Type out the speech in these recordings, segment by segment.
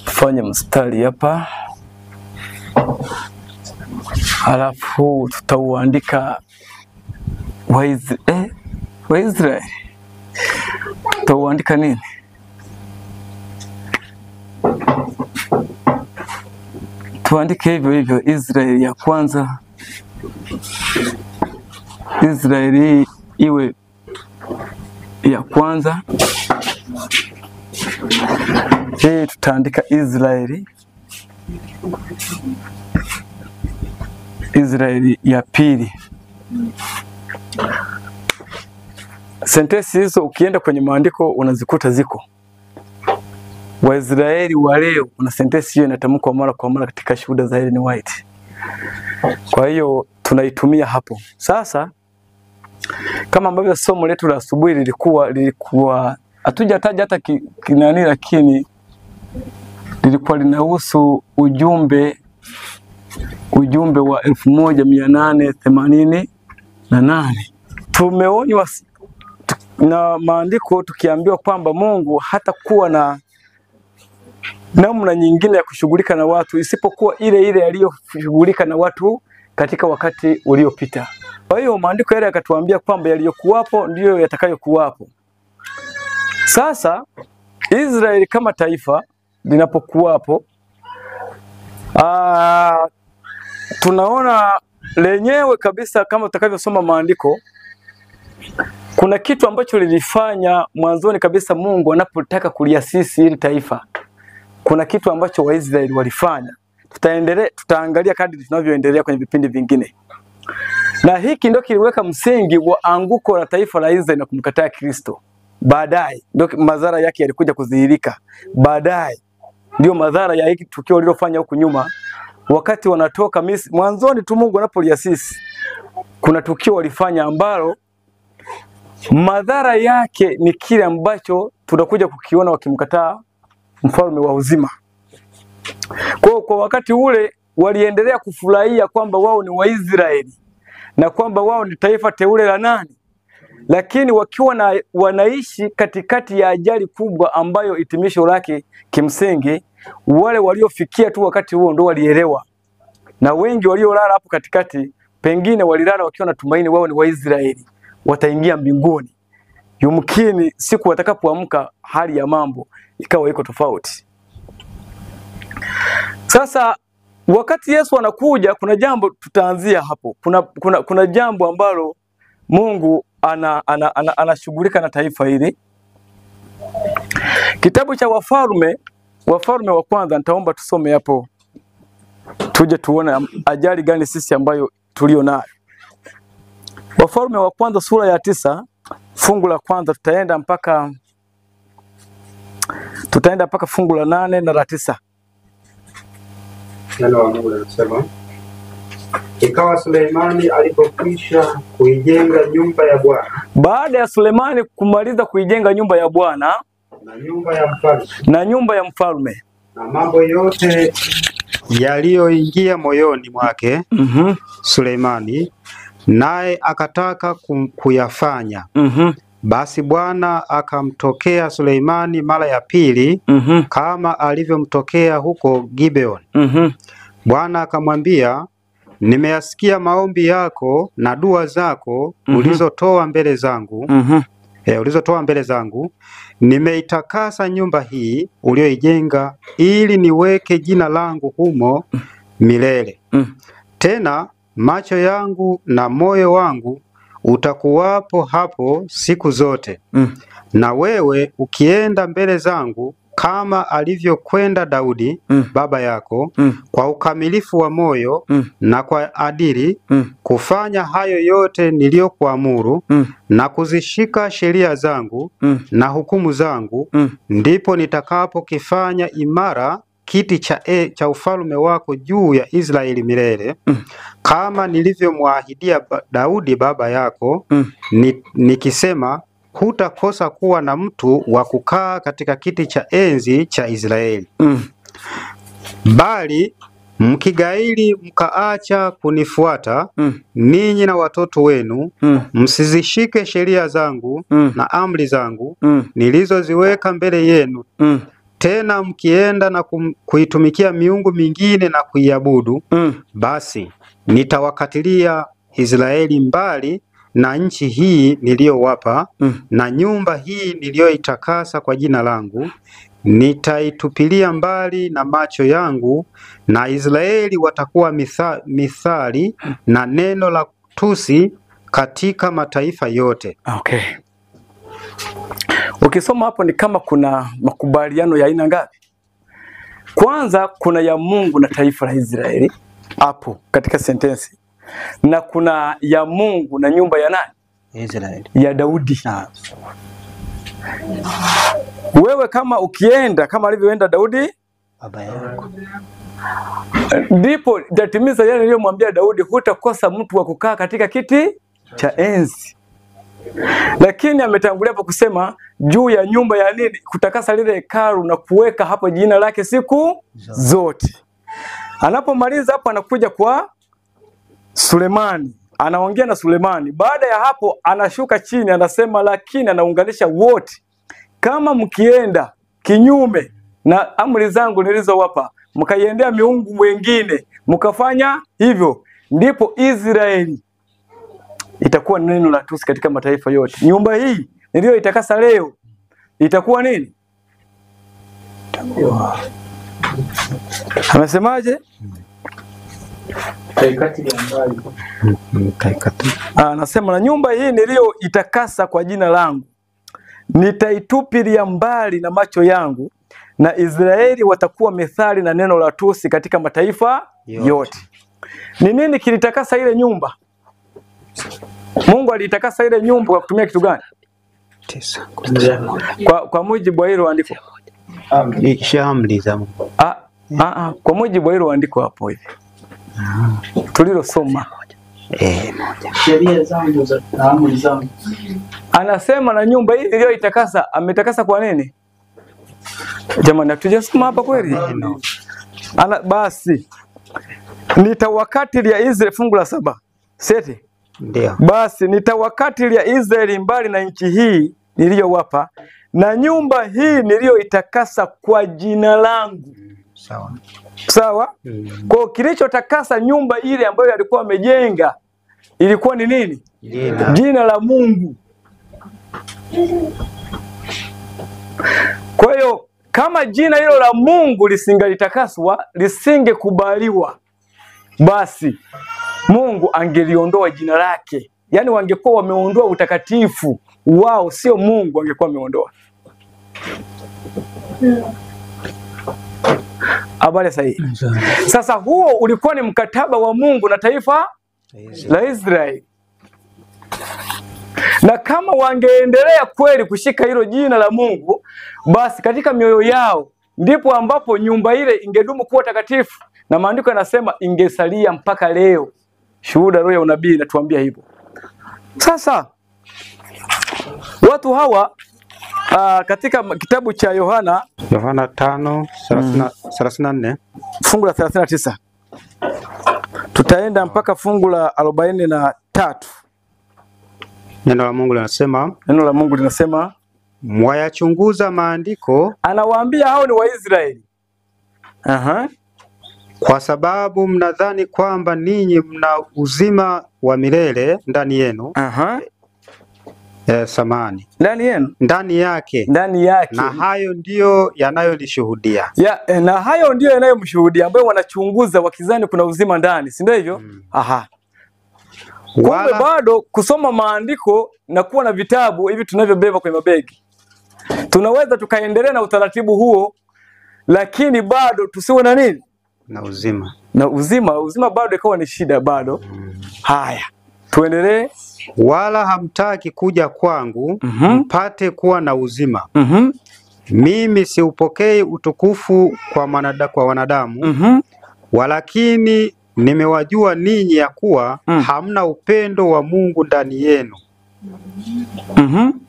Fanya mstari hapa, halafu tutauandika Waisraeli. Tutauandika nini? Tuandike hivyo hivyo, Israeli ya kwanza. Israeli iwe ya kwanza. Hii tutaandika Israeli. Israeli ya pili. Sentensi hizo ukienda kwenye maandiko unazikuta ziko. Waisraeli wa leo, una sentensi hiyo inatamkwa mara kwa mara katika Shuhuda za Ellen White. Kwa hiyo tunaitumia hapo. Sasa kama ambavyo somo letu la asubuhi lilikuwa hatujataja hata kinani, lakini lilikuwa linahusu ujumbe wa 1888. Tumeonywa na maandiko tukiambiwa kwamba Mungu hata kuwa na namna nyingine ya kushughulika na watu isipokuwa ile ile aliyoshughulika na watu katika wakati uliopita. Kwa hiyo maandiko yale yakatuambia kwamba yaliyokuwapo ndiyo yatakayokuwapo. Sasa Israeli kama taifa linapokuwapo, tunaona lenyewe kabisa kama utakavyosoma maandiko, kuna kitu ambacho lilifanya mwanzoni kabisa Mungu anapotaka kuliasisi hili taifa. Kuna kitu ambacho Waisraeli walifanya. Tutaangalia kadri tunavyoendelea kwenye vipindi vingine. Na hiki ndio kiliweka msingi wa anguko la taifa la Israeli na kumkataa Kristo. Baadaye ndio madhara yake yalikuja kudhihirika. Baadaye ndio madhara ya hiki tukio lililofanya huku nyuma. Wakati wanatoka Misri, mwanzoni tu Mungu anapoliasisi, kuna tukio walifanya ambalo madhara yake ni kile ambacho tunakuja kukiona wakimkataa mfalme wa uzima. Kwa wakati ule waliendelea kufurahia kwamba wao ni Waisraeli na kwamba wao ni taifa teule la nani, lakini wakiwa wanaishi katikati ya ajali kubwa ambayo hitimisho lake kimsingi wale waliofikia tu wakati huo ndio walielewa, na wengi waliolala hapo katikati pengine walilala wakiwa na tumaini wao ni Waisraeli wataingia mbinguni. Yumkini siku watakapoamka hali ya mambo ikawa iko tofauti. Sasa wakati Yesu anakuja, kuna jambo tutaanzia hapo. Kuna jambo ambalo Mungu anashughulika na taifa hili. Kitabu cha Wafalme wa kwanza, nitaomba tusome hapo tuje tuone ajali gani sisi ambayo tulio nayo. Wafalme wa kwanza sura ya 9 fungu la kwanza, tutaenda mpaka fungu la 8 na la 9. Neno la Mungu linasema, ikawa Suleimani alipokwisha kuijenga nyumba ya Bwana. Baada ya Suleimani kumaliza kuijenga nyumba ya Bwana na nyumba ya mfalme na mambo yote yaliyoingia moyoni mwake Suleimani, naye akataka kuyafanya. Basi Bwana akamtokea Suleimani mara ya pili kama alivyomtokea huko Gibeon. Bwana akamwambia, nimeyasikia maombi yako na dua zako ulizotoa mbele zangu. Nimeitakasa nyumba hii ulioijenga ili niweke jina langu humo milele. Tena macho yangu na moyo wangu utakuwapo hapo siku zote. Na wewe ukienda mbele zangu kama alivyokwenda Daudi baba yako, kwa ukamilifu wa moyo na kwa adili, kufanya hayo yote niliyokuamuru na kuzishika sheria zangu na hukumu zangu, ndipo nitakapokifanya imara kiti cha ufalme wako juu ya Israeli milele, kama nilivyomwahidia Daudi baba yako, nikisema, hutakosa kuwa na mtu wa kukaa katika kiti cha enzi cha Israeli. Bali mkigaili mkaacha kunifuata, ninyi na watoto wenu, msizishike sheria zangu na amri zangu nilizoziweka mbele yenu, tena mkienda na kuitumikia miungu mingine na kuiabudu, basi nitawakatilia Israeli mbali na nchi hii niliyowapa, na nyumba hii niliyoitakasa kwa jina langu nitaitupilia mbali na macho yangu, na Israeli watakuwa mithali na neno la tusi katika mataifa yote. Okay. Ukisoma hapo ni kama kuna makubaliano ya aina ngapi? Kwanza kuna ya Mungu na taifa la Israeli hapo katika sentensi, na kuna ya Mungu na nyumba ya nani? Israeli, ya Daudi. Wewe kama ukienda kama alivyoenda Daudi baba yako, ndipo itatimiza yale aliyomwambia Daudi, hutakosa mtu wa kukaa katika kiti cha enzi. Lakini ametangulia hapo kusema juu ya nyumba ya nini? Kutakasa lile hekalu na kuweka hapo jina lake siku zote. Anapomaliza hapo anakuja kwa Sulemani. Anaongea na Sulemani. Baada ya hapo anashuka chini anasema, lakini anaunganisha wote, kama mkienda kinyume na amri zangu nilizowapa, mkaiendea miungu wengine, mkafanya hivyo, ndipo Israeli itakuwa neno la tusi katika mataifa yote. Nyumba hii niliyoitakasa leo itakuwa nini? Amesemaje? Anasema, na nyumba hii niliyoitakasa kwa jina langu nitaitupilia mbali na macho yangu, na Israeli watakuwa mithali na neno la tusi katika mataifa yote. Ni nini kilitakasa ile nyumba? Mungu alitakasa ile nyumba kwa kutumia kitu gani? Kwa mujibu wa hilo andiko. Amri za Mungu. Kwa mujibu wa hilo andiko hapo hivi. Tulilosoma. Sheria zangu za amri zangu. Anasema na nyumba hii iliyoitakasa, ametakasa kwa nini? Jamani, hatujasoma hapa kweli? Basi nitawakatilia Israeli, fungu la 7. Seti. Ndio. Basi nitawakatilia Israeli mbali na nchi hii niliyowapa, na nyumba hii niliyoitakasa kwa jina langu. Sawa. Sawa? Kwa kilichotakasa nyumba ile ambayo alikuwa amejenga ilikuwa ni nini? Jina la Mungu. Kwa hiyo kama jina hilo la Mungu lisingalitakaswa, lisingekubaliwa, basi Mungu angeliondoa jina lake. Yaani wangekuwa wameondoa utakatifu wao, sio Mungu wangekuwa wameondoa. Habari sahihi. Sasa huo ulikuwa ni mkataba wa Mungu na taifa la Israeli. Na kama wangeendelea kweli kushika hilo jina la Mungu, basi katika mioyo yao ndipo ambapo nyumba ile ingedumu kuwa takatifu, na maandiko yanasema ingesalia mpaka leo. Shuhuda roho ya unabii inatuambia hivyo. Sasa watu hawa katika kitabu cha Yohana 5:34 fungu la 39 tutaenda mpaka fungu la 43. Neno la Mungu linasema, mwayachunguza maandiko, anawaambia hao ni Waisraeli. Kwa sababu mnadhani kwamba ninyi mna uzima wa milele ndani yenu. Samani. Ndani yake. Na hayo ndiyo yanayolishuhudia. Na hayo ndiyo yanayomshuhudia, ambayo wanachunguza wakizani kuna uzima ndani, si ndio hivyo? Kumbe bado kusoma maandiko na kuwa na vitabu hivi tunavyobeba kwenye mabegi, tunaweza tukaendelea na utaratibu huo, lakini bado tusiwe na nini? Na uzima. Uzima bado ikawa ni shida bado. Haya, tuendelee. Wala hamtaki kuja kwangu mpate kuwa na uzima. Mimi siupokei utukufu kwa wanadamu, walakini nimewajua ninyi ya kuwa hamna upendo wa Mungu ndani yenu.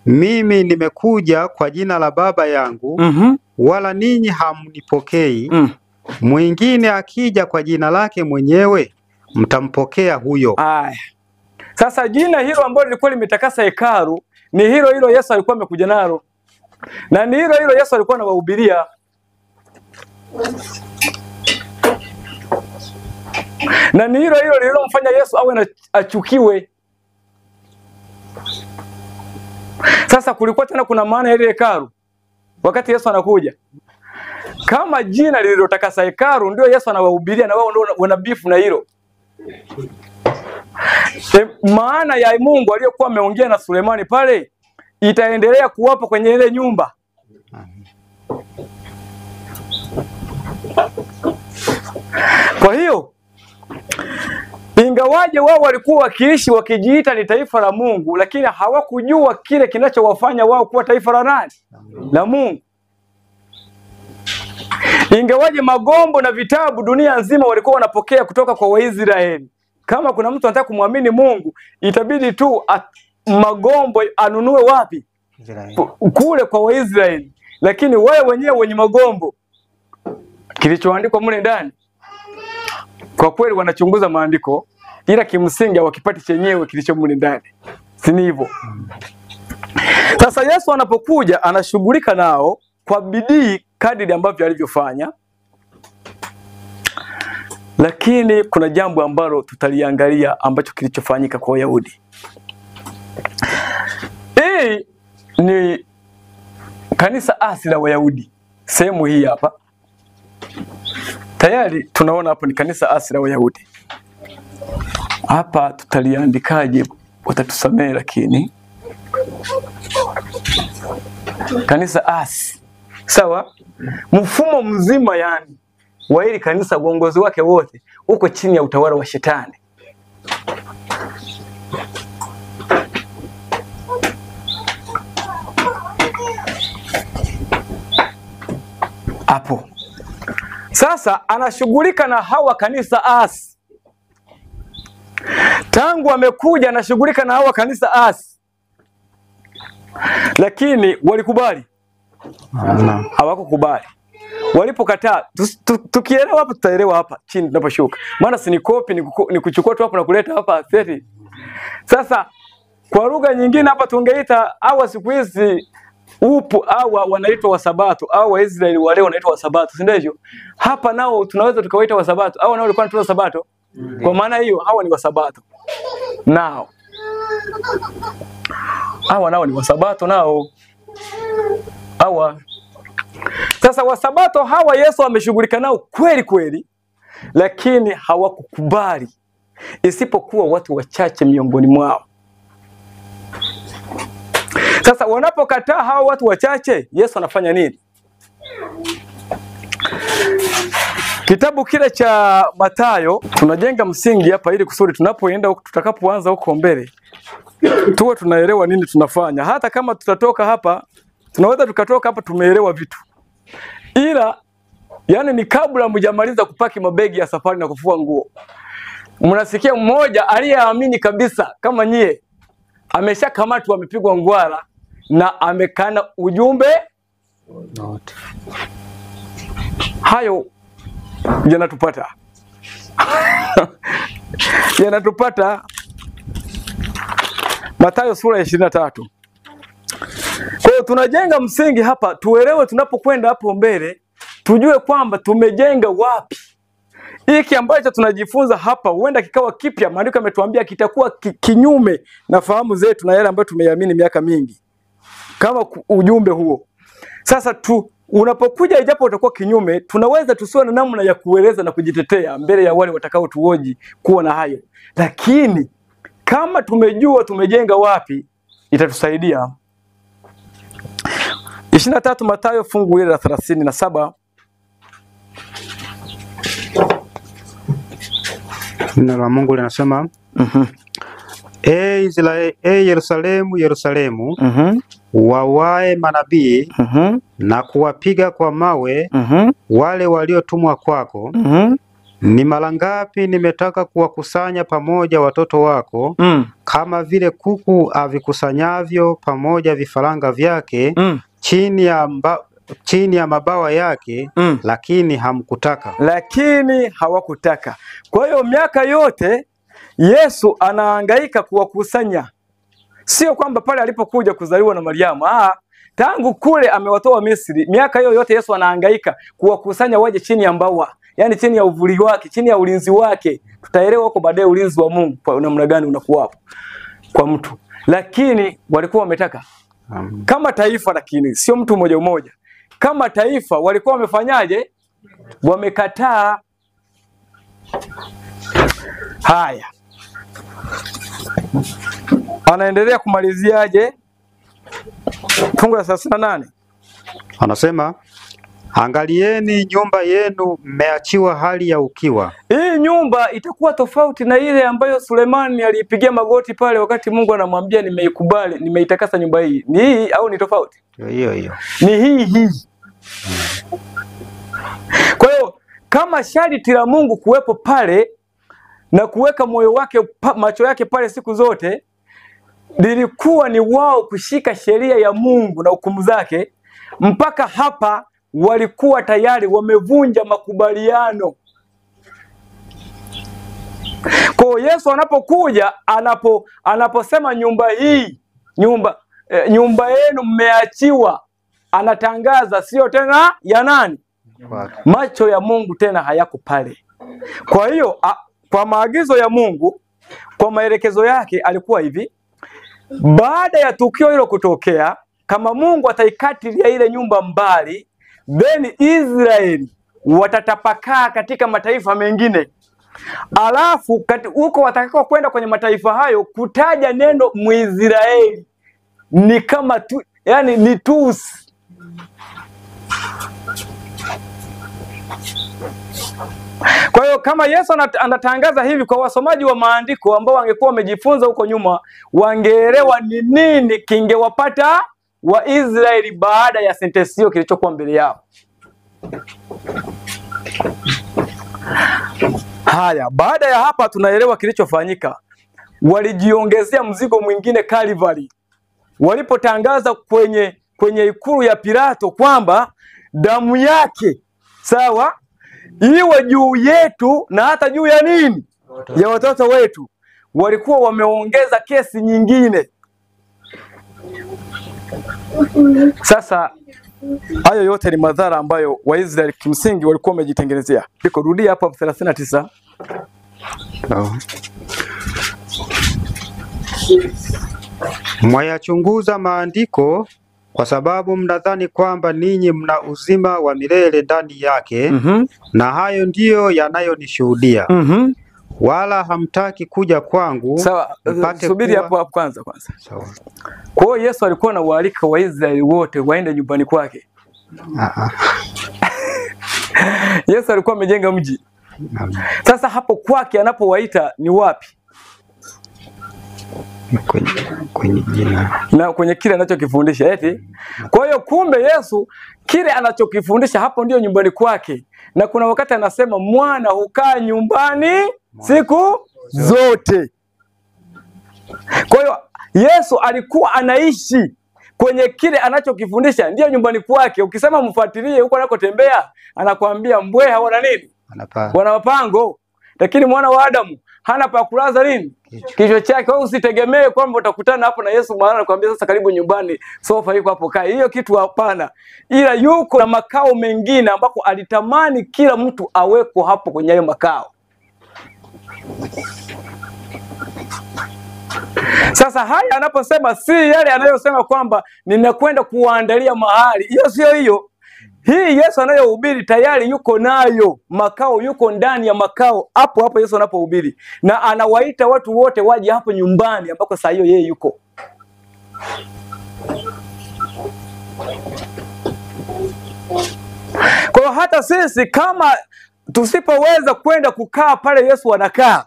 Mimi nimekuja kwa jina la Baba yangu, wala ninyi hamnipokei. Mwingine akija kwa jina lake mwenyewe, mtampokea huyo. Sasa jina hilo ambalo lilikuwa limetakasa hekalu ni hilo Yesu alikuwa amekuja nalo, na ni hilo Yesu alikuwa anawahubiria. Na ni hilo hilo lililomfanya Yesu awe achukiwe. Sasa kulikuwa tena kuna maana ya ile hekalu wakati Yesu anakuja. Kama jina lililotakasa hekalu ndio Yesu anawahubiria na wao ndio wana beef na hilo. Maana ya Mungu aliyokuwa ameongea na Sulemani pale itaendelea kuwapo kwenye ile nyumba. Kwa hiyo ingawaje wao walikuwa wakiishi wakijiita ni taifa la Mungu, lakini hawakujua kile kinachowafanya wao kuwa taifa la nani? La Mungu. Ingawaje magombo na vitabu dunia nzima walikuwa wanapokea kutoka kwa Waisraeli. Kama kuna mtu anataka kumwamini Mungu, itabidi tu magombo anunue wapi? Kule kwa Waisraeli. Lakini wale wenyewe wenye magombo, kilichoandikwa mle ndani, kwa kweli wanachunguza maandiko, ila kimsingi wakipati chenyewe kilicho mle ndani. Si ni hivyo? Sasa Yesu anapokuja anashughulika nao kwa bidii kadiri ambavyo alivyofanya. Lakini kuna jambo ambalo tutaliangalia ambacho kilichofanyika kwa Wayahudi. Hii ni kanisa asili la Wayahudi. Sehemu hii hapa. Tayari tunaona hapo ni kanisa asili la Wayahudi. Hapa tutaliandikaje? Watatusamehe lakini kanisa asili. Sawa? Mfumo mzima yani wa hili kanisa, uongozi wake wote uko chini ya utawala wa Shetani. Hapo sasa anashughulika na hawa kanisa asi. Tangu amekuja anashughulika na hawa kanisa asi. Lakini walikubali? Hawakukubali. Walipokataa, tukielewa hapa tutaelewa hapa chini tunaposhuka. Maana si ni copy ni kuchukua tu hapo na kuleta hapa seti. Sasa kwa lugha nyingine hapa tungeita hawa siku hizi hawa wanaitwa Wasabato au Waisraeli wale wanaitwa Wasabato, si ndivyo? Hapa nao tunaweza tukawaita Wasabato au nao walikuwa wanaitwa Sabato. Kwa maana hiyo hawa ni Wasabato. Nao hawa nao ni Wasabato nao. Hawa sasa Wasabato hawa Yesu ameshughulika nao kweli kweli, lakini hawakukubali isipokuwa watu wachache miongoni mwao. Sasa wanapokataa hawa watu wachache, Yesu anafanya nini? Kitabu kile cha Mathayo, tunajenga msingi hapa ili kusudi tunapoenda tutakapoanza huko mbele tuwe tunaelewa nini tunafanya. Hata kama tutatoka hapa, tunaweza tukatoka hapa tumeelewa vitu. Ila yani ni kabla mjamaliza kupaki mabegi ya safari na kufua nguo, mnasikia mmoja aliyeamini kabisa kama nyie ameshakamatwa, amepigwa ngwara na amekana ujumbe wote. Hayo yanatupata. Yanatupata. Mathayo sura ya 23. Kwa hiyo tunajenga msingi hapa, tuelewe tunapokwenda hapo mbele, tujue kwamba tumejenga wapi. Hiki ambacho tunajifunza hapa huenda kikawa kipya, maandiko yametuambia kitakuwa kinyume na fahamu zetu na yale ambayo tumeamini miaka mingi. Kama ujumbe huo. Sasa unapokuja ijapo utakuwa kinyume, tunaweza tusiwe na namna ya kueleza na kujitetea mbele ya wale watakao tuoji kuwa na hayo. Lakini kama tumejua tumejenga wapi, itatusaidia. 23 Mathayo fungu ile la 37. Neno la Mungu linasema Yerusalemu, Yerusalemu, wawae manabii na kuwapiga kwa mawe wale waliotumwa kwako. Ni mara ngapi nimetaka kuwakusanya pamoja watoto wako kama vile kuku avikusanyavyo pamoja vifaranga vyake chini ya mabawa yake, lakini hamkutaka. Lakini hawakutaka. Kwa hiyo miaka yote Yesu anahangaika kuwakusanya. Sio kwamba pale alipokuja kuzaliwa na Mariamu, tangu kule amewatoa Misri, miaka hiyo yote Yesu anahangaika kuwakusanya waje chini ya mbawa, yani chini ya uvuli wake, chini ya ulinzi wake. Tutaelewa huko baadaye ulinzi wa Mungu kwa namna gani unakuwa hapo kwa mtu. Lakini walikuwa wametaka kama taifa, lakini sio mtu mmoja mmoja. Kama taifa walikuwa wamefanyaje? Wamekataa. Haya, anaendelea kumaliziaje? Fungu la 38 anasema, angalieni nyumba yenu mmeachiwa hali ya ukiwa. Hii nyumba itakuwa tofauti na ile ambayo Sulemani alipigia magoti pale wakati Mungu anamwambia nimeikubali, nimeitakasa nyumba hii. Ni hii au ni tofauti? Hiyo hiyo. Ni hii. Kwa hiyo kama sharti la Mungu kuwepo pale na kuweka moyo wake macho yake pale siku zote, lilikuwa ni wao kushika sheria ya Mungu na hukumu zake, mpaka hapa walikuwa tayari wamevunja makubaliano. Kwa Yesu anapokuja, anaposema nyumba hii, nyumba yenu mmeachiwa, anatangaza sio tena ya nani? Macho ya Mungu tena hayako pale. Kwa hiyo kwa maagizo ya Mungu, kwa maelekezo yake alikuwa hivi: baada ya tukio hilo kutokea, kama Mungu ataikatilia ile nyumba mbali, then Israeli watatapakaa katika mataifa mengine. Alafu huko watakao kwenda kwenye mataifa hayo, kutaja neno Mwisraeli ni kama tu, yani ni tusi. Kwa hiyo kama Yesu anatangaza hivi, kwa wasomaji wa maandiko ambao wangekuwa wamejifunza huko nyuma, wangeelewa ni nini kingewapata Waisraeli baada ya sentensi hiyo kilichokuwa mbele yao. Haya, baada ya hapa tunaelewa kilichofanyika. Walijiongezea mzigo mwingine Calvary, walipotangaza kwenye ikulu ya Pilato kwamba damu yake, sawa, iwe juu yetu na hata juu ya nini? Ya watoto wetu. Walikuwa wameongeza kesi nyingine. Sasa hayo yote ni madhara ambayo Waisraeli kimsingi walikuwa wamejitengenezea. Biko rudia hapo 39. Mwayachunguza maandiko kwa sababu mnadhani kwamba ninyi mna uzima wa milele ndani yake, na hayo ndiyo yanayonishuhudia. Wala hamtaki kuja kwangu. Sawa, subiri hapo kwanza. Sawa. Kwa hiyo Yesu alikuwa anawaalika Waisraeli wote waende nyumbani kwake. Yesu alikuwa amejenga mji. Sasa hapo kwake anapowaita ni wapi? Kwenye jina. Na kwenye kile anachokifundisha eti. Kwa hiyo kumbe Yesu kile anachokifundisha hapo ndio nyumbani kwake. Na kuna wakati anasema mwana hukaa nyumbani siku zote. Kwa hiyo Yesu alikuwa anaishi kwenye kile anachokifundisha ndio nyumbani kwake. Ukisema mfuatilie huko anakotembea, anakuambia mbweha wana nini? Wana mapango. Lakini mwana wa Adamu hana pa kulaza nini? Kichwa chake. Wewe usitegemee kwamba utakutana hapo na Yesu maana anakuambia sasa karibu nyumbani, sofa iko hapo kaa. Hiyo kitu hapana. Ila yuko na makao mengine ambako alitamani kila mtu aweko hapo kwenye hayo makao. Sasa haya anaposema si yale anayosema kwamba ninakwenda kuwaandalia mahali. Hiyo sio hiyo. Hii Yesu anayohubiri tayari yuko nayo makao, yuko ndani ya makao hapo Yesu anapohubiri, na anawaita watu wote waje hapo nyumbani ambako saa hiyo yeye yuko. Kwa hiyo hata sisi kama tusipoweza kwenda kukaa pale Yesu anakaa,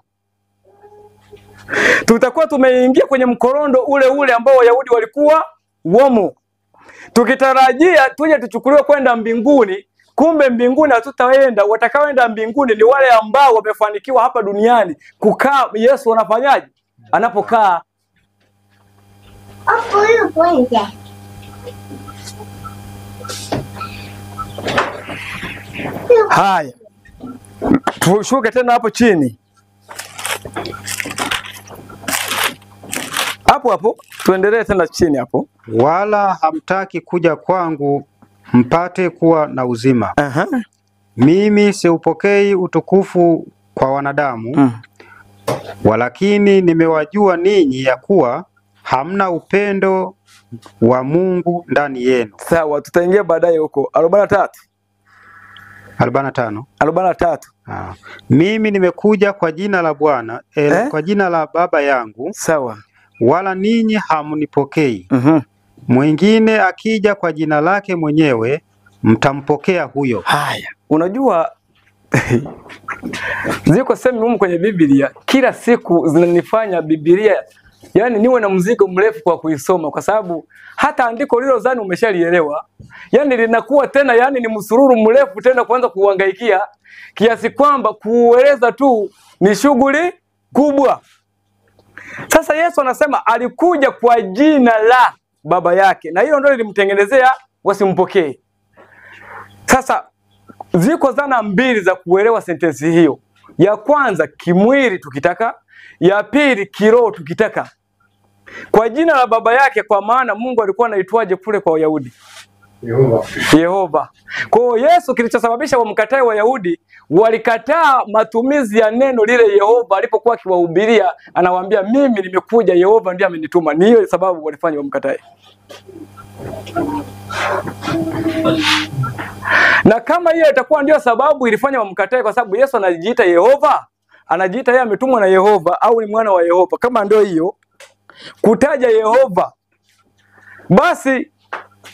tutakuwa tumeingia kwenye mkorondo ule ambao Wayahudi walikuwa wamo, tukitarajia tuje tuchukuliwe kwenda mbinguni. Kumbe mbinguni hatutaenda. Watakaoenda mbinguni ni wale ambao wamefanikiwa hapa duniani kukaa Yesu anafanyaje? Anapokaa. Haya, tushuke tena hapo chini. hapo hapo, tuendelee tena chini hapo. Wala hamtaki kuja kwangu mpate kuwa na uzima. Mimi siupokei utukufu kwa wanadamu, walakini nimewajua ninyi ya kuwa hamna upendo wa Mungu ndani yenu. Sawa, tutaingia baadaye huko. 43. 45. Mimi nimekuja kwa jina la Bwana, kwa jina la Baba yangu. Sawa. Wala ninyi hamunipokei. Mwingine akija kwa jina lake mwenyewe, mtampokea huyo. Haya, unajua ziko sehemu humu kwenye Biblia kila siku zinanifanya Biblia yani niwe na mzigo mrefu kwa kuisoma, kwa sababu hata andiko lilo zani umeshalielewa, yani linakuwa tena yani ni msururu mrefu tena kuanza kuhangaikia, kiasi kwamba kueleza tu ni shughuli kubwa. Sasa Yesu anasema alikuja kwa jina la Baba yake, na hilo ndio lilimtengenezea wasimpokee. Sasa ziko zana mbili za kuelewa sentensi hiyo. Ya kwanza kimwili tukitaka, ya pili kiroho tukitaka. Kwa jina la Baba yake, kwa maana Mungu alikuwa anaitwaje kule kwa Wayahudi? Yehova. Kwa hiyo Yesu, kilichosababisha wamkatae Wayahudi, walikataa matumizi ya neno lile Yehova alipokuwa akiwahubiria, anawaambia mimi nimekuja, Yehova ndiye amenituma. Ni hiyo sababu walifanya wamkatae. Na kama hiyo itakuwa ndio sababu ilifanya wamkatae, kwa sababu Yesu anajiita Yehova, anajiita yeye ametumwa na Yehova au ni mwana wa Yehova, kama ndio hiyo kutaja Yehova, basi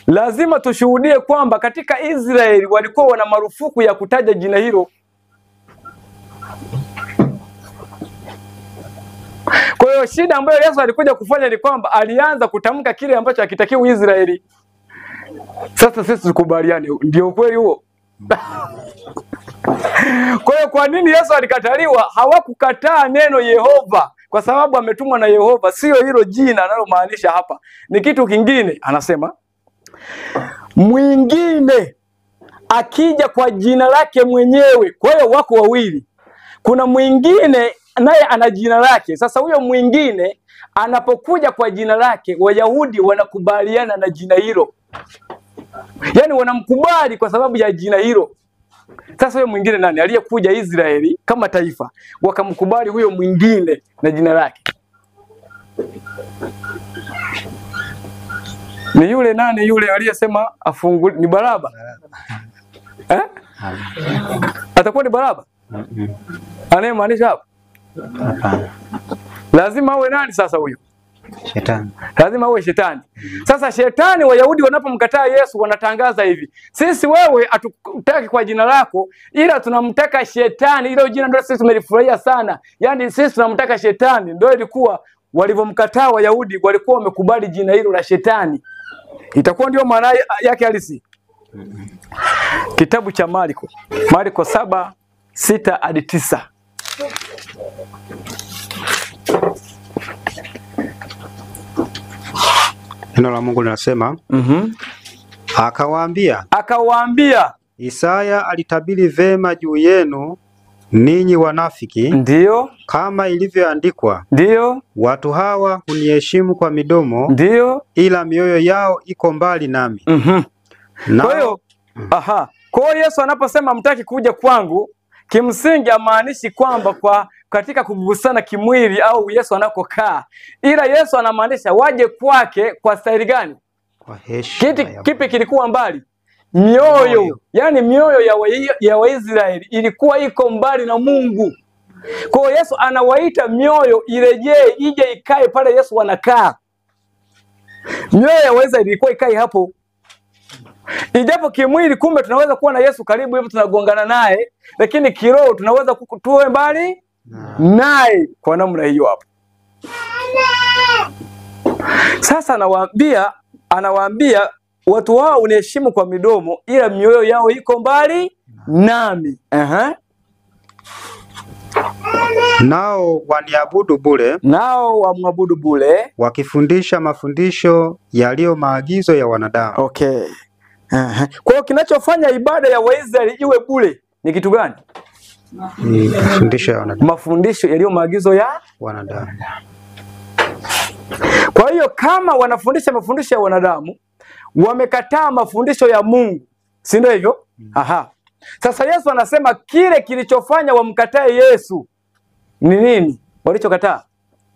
lazima tushuhudie kwamba katika Israeli walikuwa wana marufuku ya kutaja jina hilo. Kwa hiyo shida ambayo Yesu alikuja kufanya ni kwamba alianza kutamka kile ambacho hakitakiwi Israeli. Sasa sisi tukubaliane, ndio kweli huo? Kwa hiyo kwa nini Yesu alikataliwa? Hawakukataa neno Yehova kwa sababu ametumwa na Yehova, sio hilo jina analomaanisha hapa, ni kitu kingine. Anasema mwingine akija kwa jina lake mwenyewe. Kwa hiyo wako wawili, kuna mwingine naye ana jina lake. Sasa huyo mwingine anapokuja kwa jina lake, Wayahudi wanakubaliana na jina hilo, yani wanamkubali kwa sababu ya jina hilo. Sasa huyo mwingine nani? Aliyekuja Israeli kama taifa, wakamkubali huyo mwingine na jina lake. Ni yule nani? Yule aliyesema afunguli, ni Baraba. Atakuwa ni Baraba? Anayemaanisha hapo? Lazima awe nani sasa huyo? Shetani. Lazima awe shetani. Sasa shetani, Wayahudi wanapomkataa Yesu wanatangaza hivi: sisi wewe hatutaki kwa jina lako, ila tunamtaka shetani. Hilo jina ndio sisi tumelifurahia sana. Yaani sisi tunamtaka shetani. Ndio ilikuwa walivyomkataa Wayahudi, walikuwa wamekubali jina hilo la shetani. Itakuwa ndio maana yake halisi. Kitabu cha Marko 7:6 hadi 9. Neno la Mungu linasema, akawaambia, Isaya alitabiri vema juu yenu ninyi wanafiki. Ndio. Kama ilivyoandikwa, ndio, watu hawa huniheshimu kwa midomo, ndio, ila mioyo yao iko mbali nami. Kwa hiyo kwa hiyo Yesu anaposema mtaki kuja kwangu, kimsingi amaanishi kwamba kwa katika kugusana kimwili au Yesu anakokaa, ila Yesu anamaanisha waje kwake kwa staili gani? Kwa heshima. Kipi kilikuwa mbali? Mioyo. Yani mioyo ya Waisraeli ilikuwa iko mbali na Mungu. Kwa hiyo Yesu anawaita mioyo irejee, ije ikae pale Yesu anakaa. Mioyo ya Waisraeli ilikuwa ikae hapo. Ijapo kimwili kumbe tunaweza kuwa na Yesu karibu hivi tunagongana naye, lakini kiroho tunaweza tuwe mbali naye kwa namna hiyo hapo. Sasa anawaambia watu wao uniheshimu kwa midomo, ila mioyo yao iko mbali nami. Nao waniabudu bure. Nao wamwabudu bure, wakifundisha mafundisho yaliyo maagizo ya wanadamu. Okay. Kwa hiyo kinachofanya ibada ya Waisraeli iwe bure ni kitu gani? Mafundisho ya wanadamu. Mafundisho yaliyo maagizo ya wanadamu. Kwa hiyo kama wanafundisha mafundisho ya wanadamu, wamekataa mafundisho ya Mungu, si ndio hivyo? Aha. Sasa Yesu anasema kile kilichofanya wamkatae Yesu ni nini? Walichokataa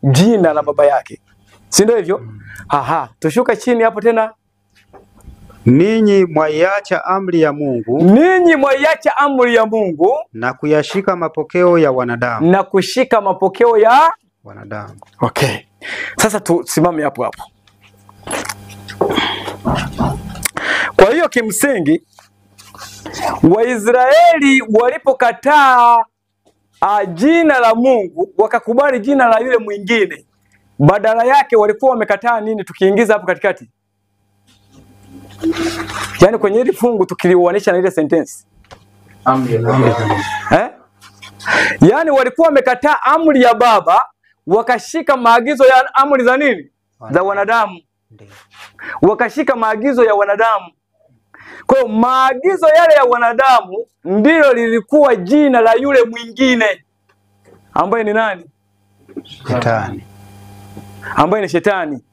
jina la baba yake, si ndio hivyo? Aha, tushuka chini hapo tena. Ninyi mwaiacha amri ya Mungu, Ninyi mwaiacha amri ya Mungu na kuyashika mapokeo ya wanadamu. na kushika mapokeo ya Wanadamu. Okay. Sasa tusimame hapo hapo. Kwa hiyo kimsingi Waisraeli walipokataa jina la Mungu wakakubali jina la yule mwingine, badala yake walikuwa wamekataa nini? Tukiingiza hapo katikati, yaani kwenye hili fungu tukiliuanisha na ile sentence Amri. yaani walikuwa wamekataa amri ya Baba wakashika maagizo ya amri za nini? Za wanadamu. Wakashika maagizo ya wanadamu. Kwa hiyo maagizo yale ya wanadamu ndilo lilikuwa jina la yule mwingine ambaye ni nani? Shetani. Ambaye ni Shetani.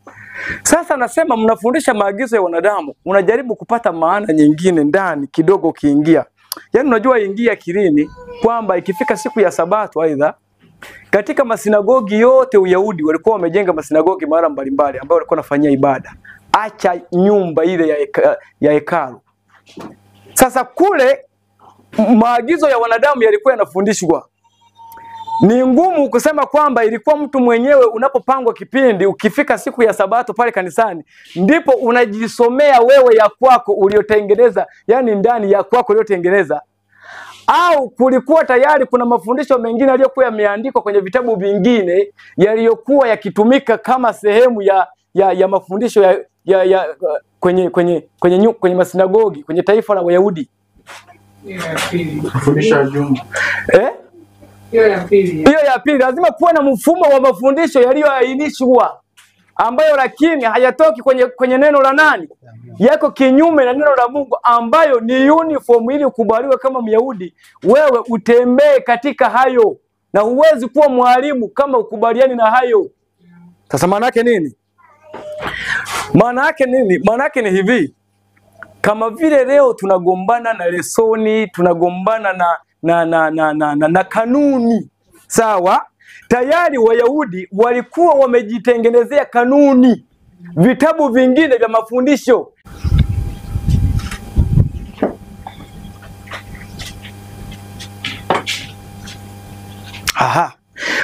Sasa nasema mnafundisha maagizo ya wanadamu, unajaribu kupata maana nyingine ndani kidogo ukiingia. Yaani unajua ingia akilini kwamba ikifika siku ya Sabato, aidha katika masinagogi yote Uyahudi walikuwa wamejenga masinagogi mara mbalimbali ambayo walikuwa wanafanyia ibada. Acha nyumba ile ya hekalu. Sasa kule maagizo ya wanadamu yalikuwa yanafundishwa. Ni ngumu kusema kwamba ilikuwa mtu mwenyewe unapopangwa kipindi ukifika siku ya Sabato pale kanisani ndipo unajisomea wewe ya kwako uliotengeneza, yani ndani ya kwako uliotengeneza, au kulikuwa tayari kuna mafundisho mengine yaliyokuwa yameandikwa kwenye vitabu vingine yaliyokuwa yakitumika kama sehemu ya mafundisho kwenye masinagogi kwenye taifa la Wayahudi. Mafundisho ya jumla. Hiyo ya pili lazima kuwe na mfumo wa mafundisho yaliyoainishwa ambayo lakini hayatoki kwenye neno la nani? Yako kinyume na neno la Mungu ambayo ni uniform ili ukubaliwe kama Myahudi. Wewe utembee katika hayo na huwezi kuwa mwalimu kama ukubaliani na hayo. Sasa maana yake nini? Maana yake ni hivi. Kama vile leo tunagombana na lesoni, tunagombana na kanuni. Sawa? Tayari Wayahudi walikuwa wamejitengenezea kanuni, vitabu vingine vya mafundisho. Aha.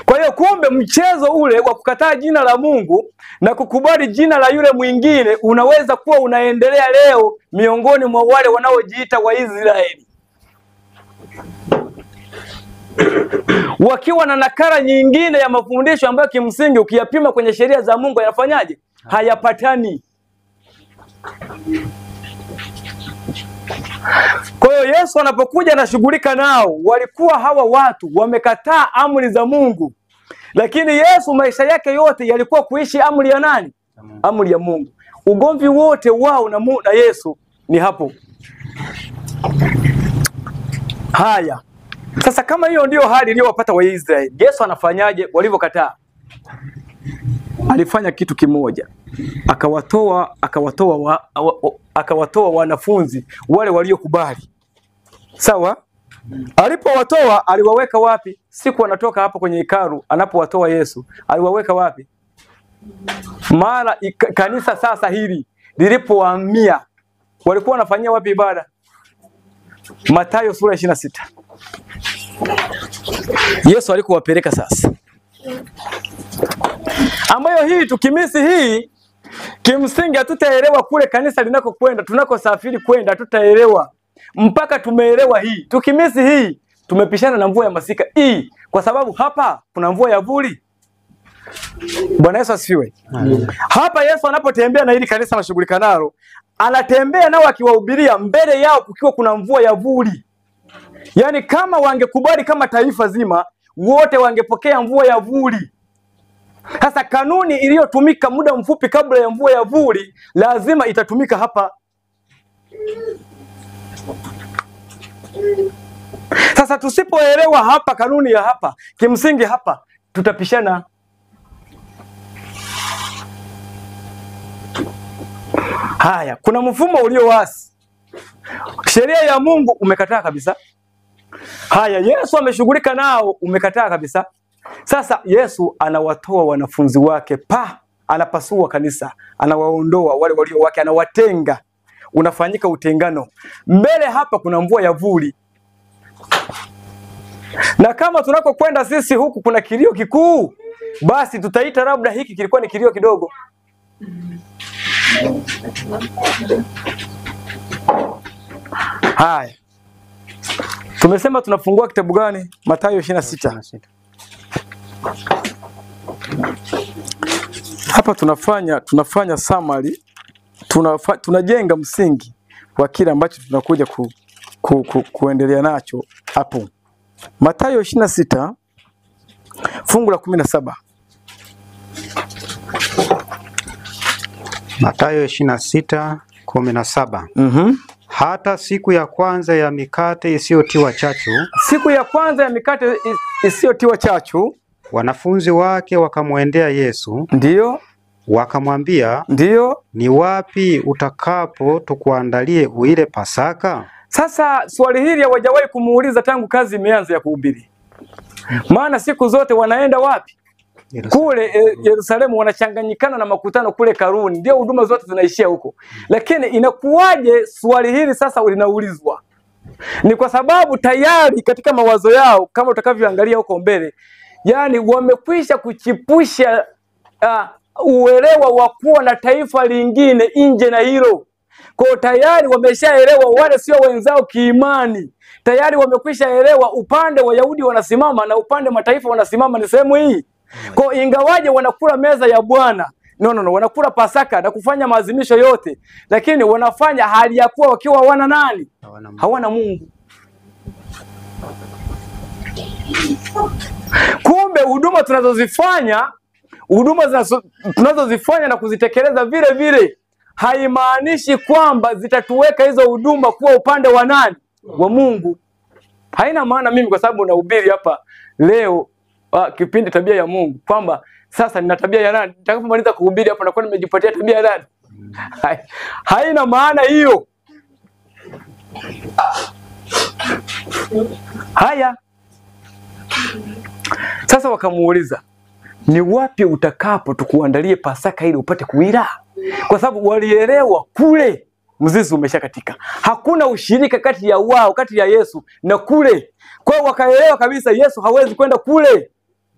Kwa hiyo kumbe mchezo ule wa kukataa jina la Mungu na kukubali jina la yule mwingine unaweza kuwa unaendelea leo miongoni mwa wale wanaojiita Waisraeli, wakiwa na nakala nyingine ya mafundisho ambayo kimsingi ukiyapima kwenye sheria za Mungu yanafanyaje? Hayapatani. Kwa hiyo Yesu anapokuja anashughulika nao, walikuwa hawa watu wamekataa amri za Mungu, lakini Yesu maisha yake yote yalikuwa kuishi amri ya nani? Amri ya Mungu. Ugomvi wote wao na Yesu ni hapo. Haya. Sasa kama hiyo ndio hali iliyowapata Waisraeli, Yesu anafanyaje walivyokataa? Alifanya kitu kimoja. Akawatoa wanafunzi wale waliokubali. Sawa? Alipowatoa aliwaweka wapi? Siku anatoka hapo kwenye hekalu, anapowatoa Yesu, aliwaweka wapi? Mara kanisa sasa hili lilipohamia, walikuwa wanafanyia wapi ibada? Mathayo sura 26. Yesu alikuwapeleka sasa. Ambayo hii tukimisi hii kimsingi hatutaelewa kule kanisa linakokwenda, tunakosafiri kwenda hatutaelewa mpaka tumeelewa hii. Tukimisi hii tumepishana na mvua ya masika hii, kwa sababu hapa kuna mvua ya vuli. Bwana Yesu asifiwe. Hapa Yesu anapotembea na hili kanisa anashughulika nalo, anatembea nao akiwahubiria mbele yao kukiwa kuna mvua ya vuli. Yaani kama wangekubali kama taifa zima, wote wangepokea mvua ya vuli. Sasa kanuni iliyotumika muda mfupi kabla ya mvua ya vuli lazima itatumika hapa. Sasa tusipoelewa hapa kanuni ya hapa, kimsingi hapa tutapishana. Haya, kuna mfumo ulioasi. Sheria ya Mungu umekataa kabisa. Haya, Yesu ameshughulika nao, umekataa kabisa. Sasa Yesu anawatoa wanafunzi wake, anapasua kanisa, anawaondoa wale walio wake, anawatenga. Unafanyika utengano. Mbele hapa kuna mvua ya vuli. Na kama tunakokwenda sisi huku kuna kilio kikuu, basi tutaita labda hiki kilikuwa ni kilio kidogo. Haya. Tumesema tunafungua kitabu gani? Mathayo 26. Hapa tunafanya summary, tunajenga msingi wa kile ambacho tunakuja kuendelea nacho hapo. Mathayo 26 fungu la 17. Mathayo 26:17. Hata siku ya kwanza ya mikate isiyotiwa chachu. Siku ya kwanza ya mikate isiyotiwa chachu, wanafunzi wake wakamwendea Yesu. Ndiyo. Wakamwambia, ndiyo, ni wapi utakapo tukuandalie uile Pasaka? Sasa swali hili hawajawahi kumuuliza tangu kazi imeanza ya kuhubiri. Maana siku zote wanaenda wapi? Kule Yerusalemu, wanachanganyikana na makutano kule Karuni. Ndio huduma zote zinaishia huko. Lakini inakuwaje swali hili sasa linaulizwa? Ni kwa sababu tayari katika mawazo yao, kama utakavyoangalia huko mbele, yani wamekwisha kuchipusha uelewa wa kuwa na taifa lingine nje na hilo. Kwa tayari wameshaelewa wale sio wenzao kiimani. Tayari wamekwisha elewa upande wa Yahudi wanasimama na upande mataifa wanasimama ni sehemu hii. Kwa ingawaje wanakula meza ya Bwana, wanakula Pasaka na kufanya maazimisho yote, lakini wanafanya hali ya kuwa wakiwa hawana nani? Hawana Mungu. Kumbe huduma tunazozifanya na kuzitekeleza vile vile haimaanishi kwamba zitatuweka hizo huduma kuwa upande wa nani? Wa Mungu. Haina maana mimi kwa sababu nahubiri hapa leo kipindi tabia ya Mungu kwamba sasa nina tabia ya nani? Nitakapomaliza kuhubiri hapa nakuwa nimejipatia tabia ya nani? Haina maana hiyo. Haya. Sasa wakamuuliza, ni wapi utakapo tukuandalie Pasaka ili upate kuila? Kwa sababu walielewa kule mzizi umeshakatika. Hakuna ushirika kati ya Yesu na kule. Kwa hiyo wakaelewa kabisa Yesu hawezi kwenda kule.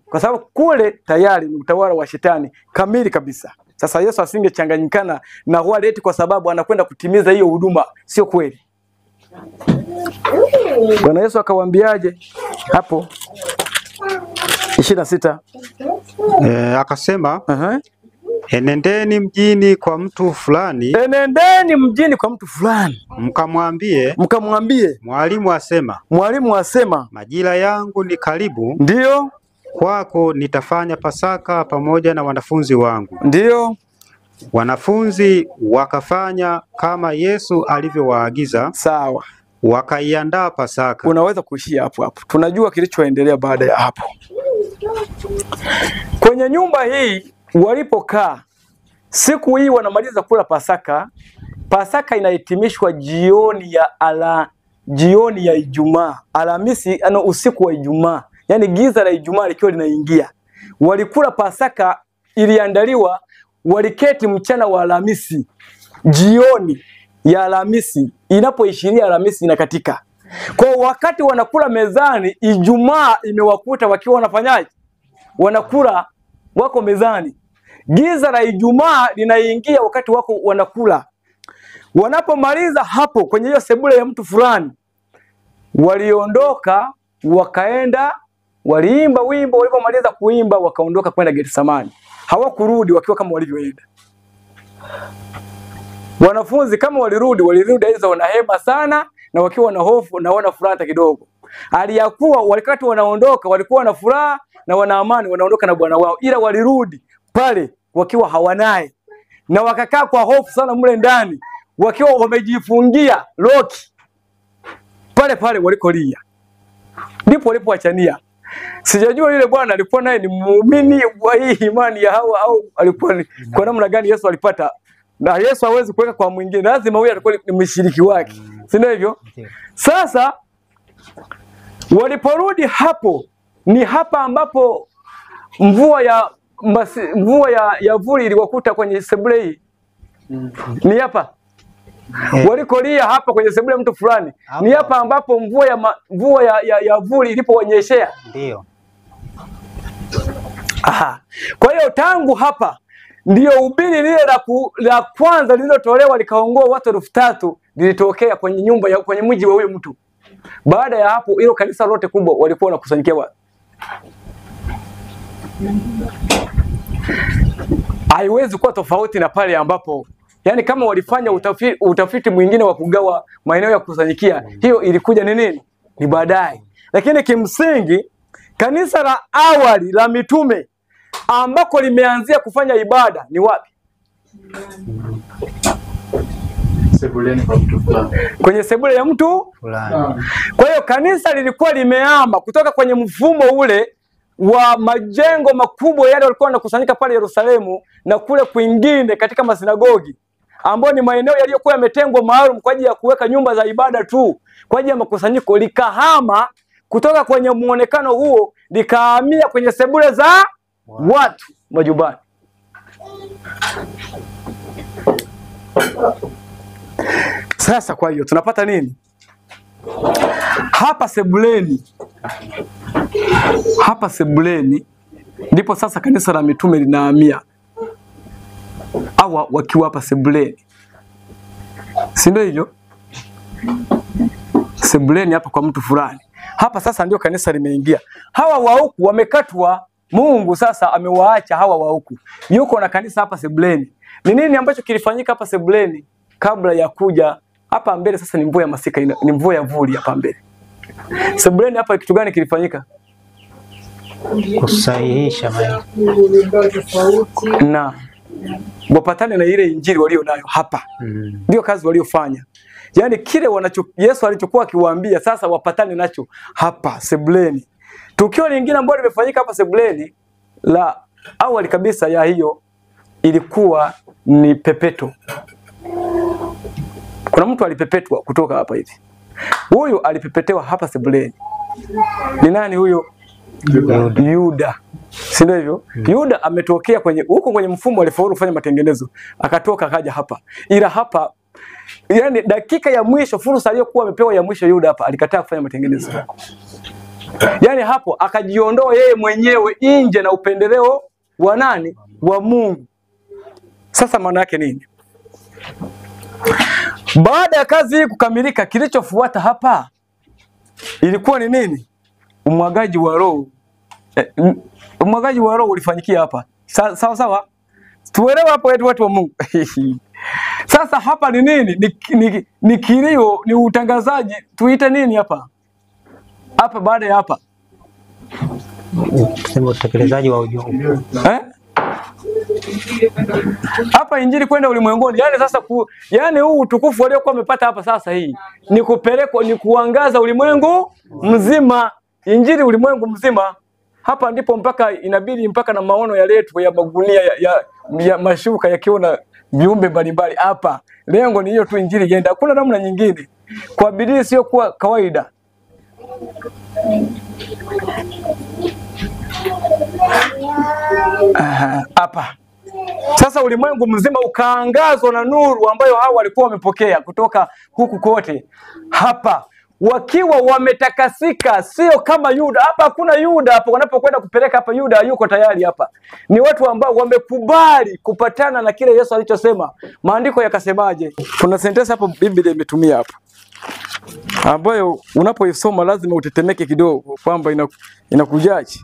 Kwa sababu kule tayari ni utawala wa shetani kamili kabisa. Sasa Yesu asingechanganyikana na wale eti kwa sababu anakwenda kutimiza hiyo huduma. Sio kweli. Bwana Yesu akawaambiaje hapo 26? Akasema, enendeni mjini kwa mtu fulani. Enendeni mjini kwa mtu fulani. Mkamwambie, mwalimu asema, majira yangu ni karibu. Ndiyo. Kwako nitafanya Pasaka pamoja na wanafunzi wangu. Ndiyo. Wanafunzi wakafanya kama Yesu alivyowaagiza. Sawa. Wakaiandaa Pasaka. Unaweza kuishia hapo. Tunajua kilichoendelea baada ya hapo. Kwenye nyumba hii walipokaa, siku hii wanamaliza kula Pasaka. Pasaka inahitimishwa jioni ya Ijumaa. Alhamisi, usiku wa Ijumaa. Yani giza la Ijumaa likiwa linaingia. Walikula Pasaka iliandaliwa, waliketi mchana wa Alhamisi. Jioni ya Alhamisi, inapoishiria Alhamisi inakatika. Kwa wakati wanakula mezani, Ijumaa imewakuta wakiwa wanafanyaje? Wanakula, wako mezani. Giza la Ijumaa linaingia wakati wako wanakula. Wanapomaliza hapo kwenye hiyo sebule ya mtu fulani, waliondoka wakaenda, waliimba wimbo, walipomaliza kuimba wakaondoka kwenda Getsemani. Hawakurudi wakiwa kama walivyoenda. Wanafunzi kama walirudi aidha wanahema sana na wakiwa na hofu na wana furaha kidogo. Aliyakuwa wakati wanaondoka walikuwa na furaha na wana amani, wanaondoka na Bwana wao, ila walirudi pale wakiwa hawanaye na wakakaa kwa hofu sana mle ndani wakiwa wamejifungia loki pale walikolia. Ndipo walipoachania. Sijajua yule bwana alikuwa naye ni muumini wa hii imani ya hawa au alikuwa kwa namna gani Yesu alipata na Yesu hawezi kuweka kwa mwingine, lazima huyu atakuwa ni mshiriki wake, si ndio hivyo? Sasa waliporudi hapo, ni hapa ambapo mvua ya vuli iliwakuta kwenye sebule hii. Ni hapa walikolia hapa kwenye sebule mtu fulani. Ni hapa ambapo mvua ya vuli ilipowanyeshea. Ndio. Aha. Kwa hiyo tangu hapa ndio ubiri lile la kwanza lililotolewa likaongoa watu 3000 lilitokea kwenye nyumba kwenye mji wa huyo mtu. Baada ya hapo hilo kanisa lote kubwa walikuwa wanakusanyikia watu. Haiwezi kuwa tofauti na pale ambapo, yani kama walifanya utafiti mwingine wa kugawa maeneo ya kusanyikia, hiyo ilikuja ni nini? Ni baadaye. Lakini kimsingi kanisa la awali la mitume ambako limeanzia kufanya ibada ni wapi? Sebuleni kwa mtu fulani. Kwenye sebule ya mtu Fulani. Kwa hiyo kanisa lilikuwa limeama kutoka kwenye mfumo ule wa majengo makubwa yale walikuwa wanakusanyika pale Yerusalemu na kule kwingine katika masinagogi, ambao ni maeneo yaliyokuwa yametengwa maalum kwa ajili ya kuweka nyumba za ibada tu kwa ajili ya makusanyiko, likahama kutoka kwenye muonekano huo likahamia kwenye sebule za watu majumbani. Sasa kwa hiyo tunapata nini? Hapa sebuleni ndipo sasa kanisa la mitume linahamia. Hawa wakiwa hapa sebuleni, si ndio hivyo? Sebuleni hapa kwa mtu fulani. Hapa sasa ndio kanisa limeingia. Hawa wa huku wamekatwa, Mungu sasa amewaacha hawa wa huku. Yuko na kanisa hapa sebuleni. Ni nini ambacho kilifanyika hapa sebuleni kabla ya kuja hapa mbele? Sasa ni mvua ya masika, ni mvua ya vuli hapa mbele. Sebuleni hapa kitu gani kilifanyika? Kusahihisha maisha. Na wapatane na ile injili walio nayo hapa. Ndio kazi waliofanya. Yaani kile Yesu alichokuwa akiwaambia sasa wapatane nacho hapa sebuleni. Tukio lingine ambalo limefanyika hapa sebuleni la awali kabisa ya hiyo ilikuwa ni pepeto. Kuna mtu alipepetwa kutoka hapa hivi. Huyu alipepetewa hapa sebuleni. Ni nani huyo? Yuda. Si ndio hivyo? Yuda ametokea kwenye mfumo alifaulu kufanya matengenezo. Akatoka akaja hapa. Ila hapa yani dakika ya mwisho, fursa aliyokuwa amepewa ya mwisho, Yuda hapa alikataa kufanya matengenezo. Yani hapo akajiondoa yeye mwenyewe nje na upendeleo wa nani? Wa Mungu. Sasa maana yake nini? Baada ya kazi hii kukamilika, kilichofuata hapa ilikuwa ni nini? Umwagaji wa Roho. Umwagaji wa Roho ulifanyikia hapa. Sawa sawa? Tuelewe hapo watu wa Mungu. Sasa hapa ni nini? Ni kilio, ni utangazaji. Tuite nini hapa? Hapa baada ya hapa. Sema utekelezaji wa ujumbe. Hapa injili kwenda ulimwenguni. Yaani sasa yaani huu utukufu waliokuwa wamepata hapa sasa hii ni kupelekwa, ni kuangaza ulimwengu mzima. Injili ulimwengu mzima. Hapa ndipo mpaka inabidi mpaka na maono yaletwe ya magunia ya mashuka yakiwa na viumbe mbalimbali hapa. Lengo ni hiyo tu, injili iende. Hakuna namna nyingine. Kwa bidii sio kwa kawaida. Hapa. Sasa ulimwengu mzima ukaangazwa na nuru ambayo hao walikuwa wamepokea kutoka huku kote. Hapa wakiwa wametakasika, sio kama Yuda. Hapa hakuna Yuda hapo, wanapokwenda kupeleka hapa Yuda yuko tayari hapa. Ni watu ambao wamekubali kupatana na kile Yesu alichosema. Maandiko yakasemaje? Kuna sentence hapo Biblia imetumia hapo, ambayo unapoisoma lazima utetemeke kidogo kwamba inakujaje.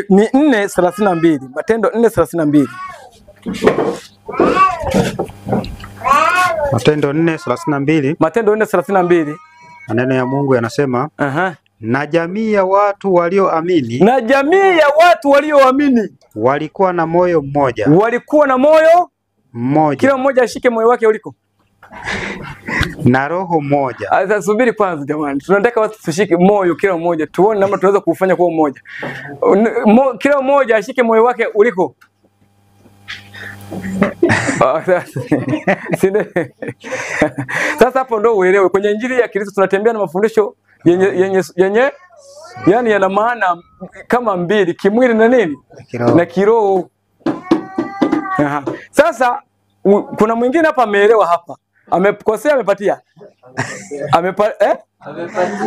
Ni 4:32, Matendo 4:32. Matendo 4:32. Matendo 4:32. Maneno ya Mungu yanasema, na jamii ya watu walioamini. Na jamii ya watu walioamini walikuwa na moyo mmoja. Walikuwa na moyo mmoja. Kila mmoja ashike moyo wake uliko. na roho moja. Sasa subiri kwanza jamani. Tunataka watu tushike moyo kila mmoja. Tuone namna tunaweza kufanya kwa mmoja. Kila mmoja ashike moyo wake uliko. Sasa hapo ndo uelewe kwenye Injili ya Kristo tunatembea na mafundisho yenye yani yana maana kama mbili, kimwili na nini? Na kiroho. Sasa kuna mwingine hapa ameelewa hapa. Amekosea amepatia.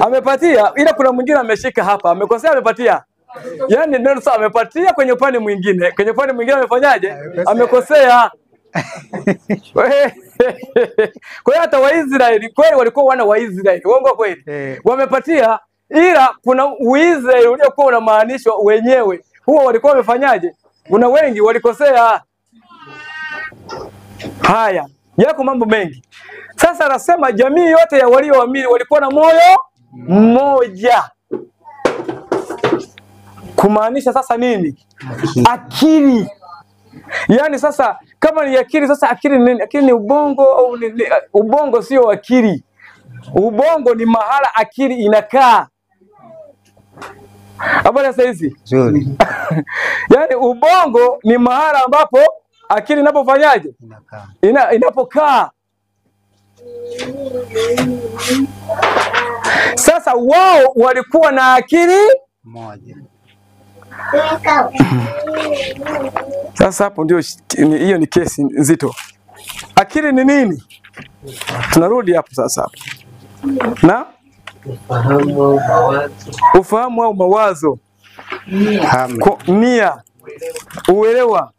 Amepatia ila kuna mwingine ameshika hapa. Amekosea amepatia. Yaani ndio sasa amepatia kwenye upande mwingine. Kwenye upande mwingine amefanyaje? Amekosea. Kwa hiyo hata Waisraeli kweli walikuwa wana Waisraeli. Uongo kweli? Wamepatia ila kuna Uisraeli uliokuwa unamaanishwa wenyewe. Huo walikuwa wamefanyaje? Kuna wengi walikosea. Haya, yako mambo mengi. Sasa anasema jamii yote ya walioamini walikuwa na moyo mmoja. Kumaanisha sasa nini? Akili. Yaani sasa kama ni akili sasa akili ni nini? Akili ni ubongo au ubongo sio akili. Ubongo ni mahala akili inakaa. Habari sasa hizi? Nzuri. Yaani ubongo ni mahala ambapo akili inapofanyaje? Inapokaa. Sasa wao walikuwa na akili moja. Sasa hapo ndio hiyo ni kesi nzito. Akili ni nini? Tunarudi hapo sasa hapo. Na ufahamu au mawazo. Nia. Uelewa.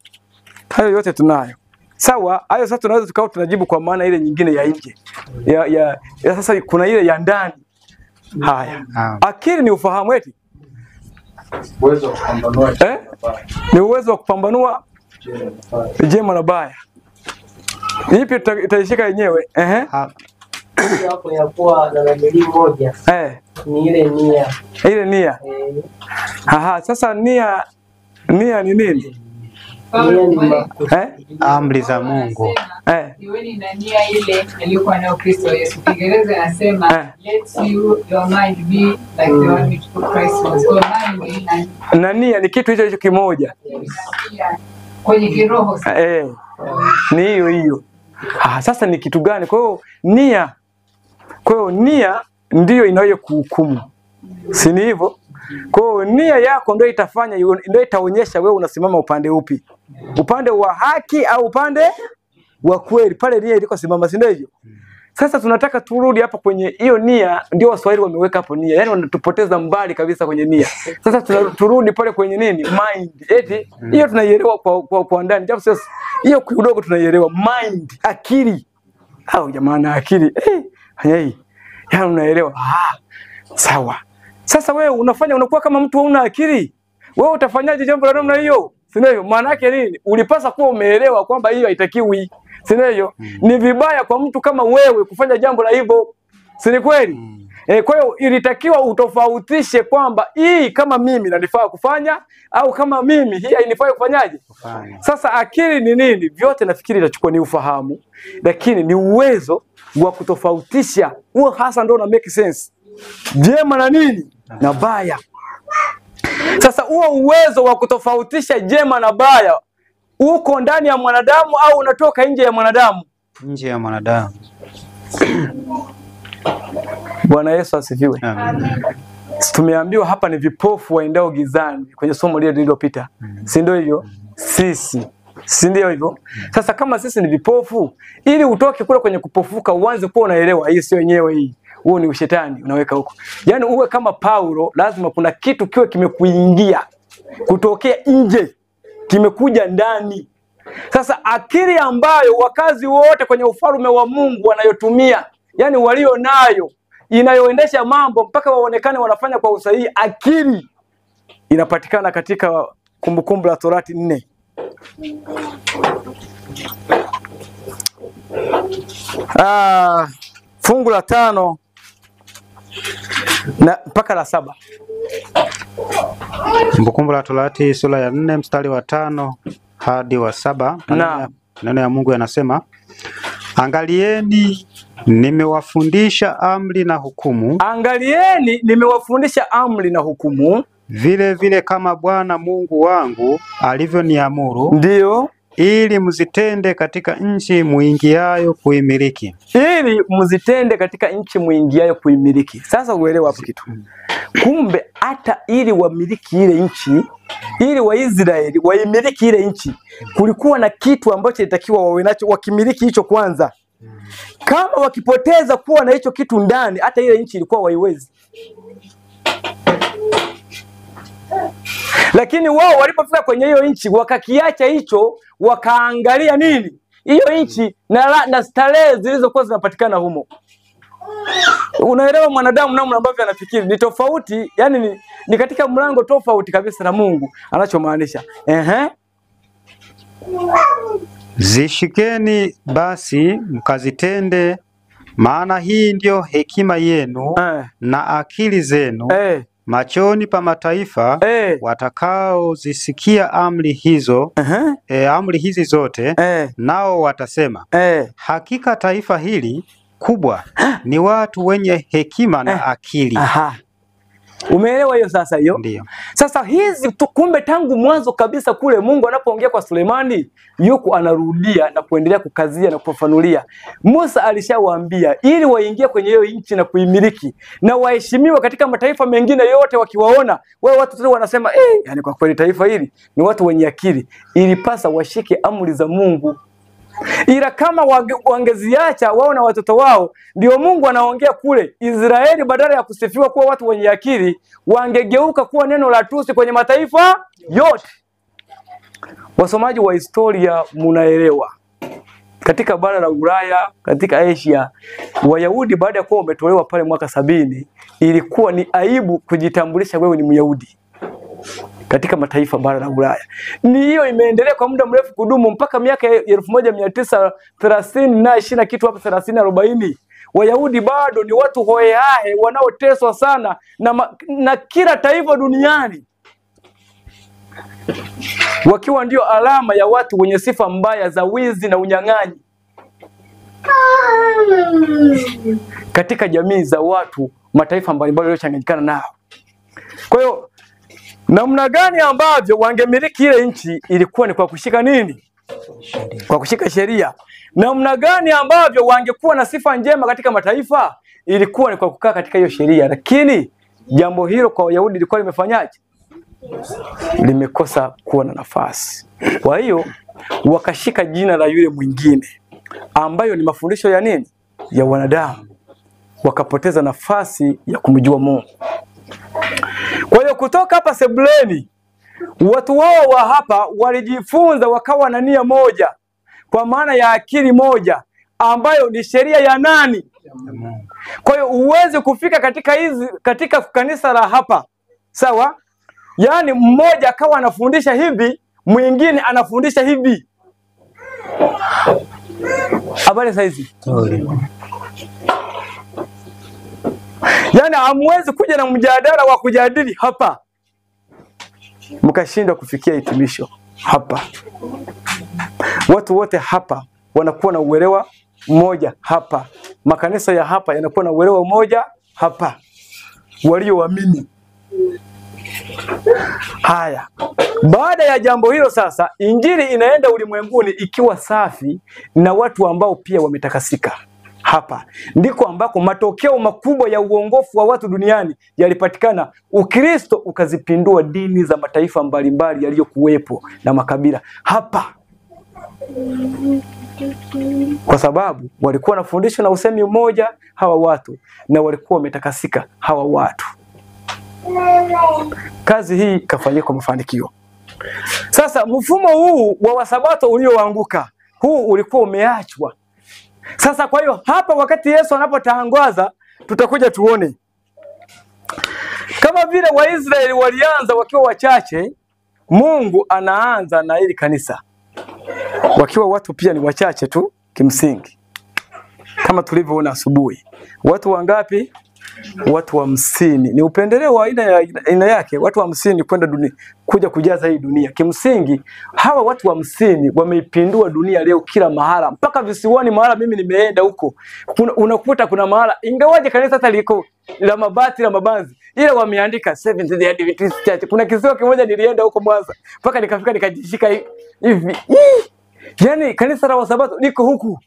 Hayo yote tunayo. Sawa, hayo sasa tunaweza tukao tunajibu kwa maana ile nyingine ya nje. Ya sasa kuna ile ya ndani. Haya. Akili ni ufahamu eti? Uwezo wa kupambanua. Ni uwezo wa kupambanua jema na baya. Ipi itaishika yenyewe? Hapo ya kuwa na dalili moja. Ni ile nia. Ile nia. Sasa nia ni nini? Amri za Mungu. Iweni na nia ile iliyokuwa nayo Kristo Yesu. Kiingereza anasema let your mind be like the one which Christ was. Na nia ni kitu hicho kimoja. Kwenye kiroho. Ni hiyo. Sasa ni kitu gani? Kwa hiyo nia ndiyo inayo kuhukumu. Si ni hivyo? Kwa hiyo nia yako ndio itafanya ndio itaonyesha wewe unasimama upande upi. Upande wa haki au upande wa kweli. Pale nia iliko simama, si ndio hivyo? Sasa tunataka turudi hapa kwenye hiyo nia, ndio Waswahili wameweka hapo nia. Yaani wanatupoteza mbali kabisa kwenye nia. Sasa turudi pale kwenye nini? Mind. Eti hiyo tunaielewa kwa ndani. Japo sasa hiyo kidogo tunaielewa mind, akili. Jamani akili. Yaani unaelewa. Sawa. Sasa wewe unakuwa kama mtu hauna akili. Wewe utafanyaje jambo la namna hiyo? Si ndio? Maana yake nini? Ulipaswa kuwa umeelewa kwamba hiyo haitakiwi. Si ndio? Ni vibaya kwa mtu kama wewe kufanya jambo la hivyo. Si ni kweli? Kwa hiyo ilitakiwa utofautishe kwamba hii kama mimi nanifaa kufanya au kama mimi hii hainifai kufanyaje? Sasa akili ni nini? Vyote nafikiri itachukua ni ufahamu, lakini ni uwezo wa kutofautisha. Huo hasa ndio una make sense. Jema na nini? Na baya. Sasa huo uwezo wa kutofautisha jema na baya uko ndani ya mwanadamu au unatoka nje ya mwanadamu? Nje ya mwanadamu. Bwana Yesu asifiwe. Amen. Tumeambiwa hapa ni vipofu waendao gizani kwenye somo lile lililopita. Si ndio hivyo? Sisi. Si ndio hivyo? Sasa kama sisi ni vipofu, ili utoke kule kwenye kupofuka uanze kuwa unaelewa hii sio yenyewe hii. Huo ni ushetani unaweka huko. Yaani uwe kama Paulo, lazima kuna kitu kiwe kimekuingia kutokea nje, kimekuja ndani. Sasa akili ambayo wakazi wote kwenye ufalme wa Mungu wanayotumia, yani walio nayo, inayoendesha mambo mpaka waonekane wanafanya kwa usahihi, akili inapatikana katika Kumbukumbu la Torati 4. Fungu la 5 na mpaka la 7. Kumbukumbu la Torati sura ya 4 mstari wa 5 hadi wa 7. Neno ya Mungu yanasema, Angalieni, nimewafundisha amri na hukumu. Angalieni, nimewafundisha amri na hukumu. Vile vile kama Bwana Mungu wangu alivyoniamuru. Ndiyo. Ili mzitende katika nchi muingiayo kuimiliki. Ili mzitende katika nchi muingiayo kuimiliki. Sasa uelewe hapo kitu. Kumbe hata ili wamiliki ile nchi, ili Waisraeli waimiliki ile nchi, kulikuwa na kitu ambacho ilitakiwa wawe nacho, wakimiliki hicho kwanza. Kama wakipoteza kuwa na hicho kitu ndani, hata ile nchi ilikuwa waiwezi. Lakini wao walipofika kwenye hiyo nchi wakakiacha hicho, wakaangalia nini? Hiyo nchi na starehe zilizokuwa zinapatikana humo. Unaelewa mwanadamu namna ambavyo anafikiri ni tofauti, yani ni katika mlango tofauti kabisa na Mungu anachomaanisha. Zishikeni basi mkazitende, maana hii ndio hekima yenu na akili zenu machoni pa mataifa watakaozisikia amri hizo amri hizi zote nao watasema hakika taifa hili kubwa ni watu wenye hekima na akili. Umeelewa hiyo sasa hiyo? Ndio. Sasa hizi kumbe tangu mwanzo kabisa kule Mungu anapoongea kwa Sulemani yuko anarudia na kuendelea kukazia na kufafanulia. Musa alishawaambia ili waingie kwenye hiyo nchi na kuimiliki na waheshimiwa katika mataifa mengine yote, wakiwaona wao watu tu wanasema yani kwa kweli taifa hili ni watu wenye akili, ilipasa washike amri za Mungu. Ila kama wangeziacha wao na watoto wao, ndio Mungu anaongea kule. Israeli badala ya kusifiwa kuwa watu wenye akili, wangegeuka kuwa neno la tusi kwenye mataifa yote. Wasomaji wa historia munaelewa. Katika bara la Ulaya, katika Asia, Wayahudi baada ya kuwa wametolewa pale mwaka 70, ilikuwa ni aibu kujitambulisha wewe ni Myahudi. Katika mataifa bara la Ulaya. Ni hiyo imeendelea kwa muda mrefu kudumu mpaka miaka 1930 na 20 kitu hapo 30 40. Wayahudi bado ni watu hohehahe wanaoteswa sana na kila taifa duniani. Wakiwa ndio alama ya watu wenye sifa mbaya za wizi na unyang'anyi. Katika jamii za watu mataifa mbalimbali yaliyochanganyikana nao. Kwa hiyo namna gani ambavyo wangemiliki ile nchi ilikuwa ni kwa kushika nini? Kwa kushika sheria. Namna gani ambavyo wangekuwa na sifa njema katika mataifa ilikuwa ni kwa kukaa katika hiyo sheria. Lakini jambo hilo kwa Wayahudi lilikuwa limefanyaje? Limekosa kuwa na nafasi. Kwa hiyo wakashika jina la yule mwingine ambayo ni mafundisho ya nini? Ya wanadamu. Wakapoteza nafasi ya kumjua Mungu. Kwa hiyo kutoka hapa sebuleni, watu wao wa hapa walijifunza wakawa na nia moja, kwa maana ya akili moja, ambayo ni sheria ya nani? Kwa hiyo uweze kufika katika kanisa la hapa, sawa? Yaani mmoja akawa anafundisha hivi, mwingine anafundisha hivi. Habari saizi? Yaani hamwezi kuja na mjadala wa kujadili hapa mkashindwa kufikia hitimisho hapa. Watu wote hapa wanakuwa na uelewa mmoja hapa. Makanisa ya hapa yanakuwa na uelewa mmoja hapa. Walioamini. Haya. Baada ya jambo hilo sasa, injili inaenda ulimwenguni ikiwa safi na watu ambao pia wametakasika. Hapa ndiko ambako matokeo makubwa ya uongofu wa watu duniani yalipatikana. Ukristo ukazipindua dini za mataifa mbalimbali yaliyokuwepo na makabila hapa, kwa sababu walikuwa na fundisho na usemi mmoja hawa watu, na walikuwa wametakasika hawa watu. Kazi hii kafanyika kwa mafanikio. Sasa mfumo huu wa Wasabato ulioanguka, huu ulikuwa umeachwa. Sasa kwa hiyo hapa wakati Yesu anapotangaza, tutakuja tuone kama vile Waisraeli walianza wakiwa wachache, Mungu anaanza na hili kanisa wakiwa watu pia ni wachache tu kimsingi. Kama tulivyoona asubuhi, watu wangapi? watu 50. Ni upendeleo wa aina yake, watu 50 kwenda dunia, kuja kujaza hii dunia. Kimsingi hawa watu 50 wameipindua dunia leo kila mahala, mpaka visiwani mahala mimi nimeenda huko. Unakuta kuna mahala, ingawaje kanisa hata liko la mabati la mabanzi, ila wameandika Seventh Day Adventist Church. Kuna kisiwa kimoja nilienda huko Mwanza, mpaka nikafika nikajishika hivi. Yaani kanisa la Wasabato liko huku.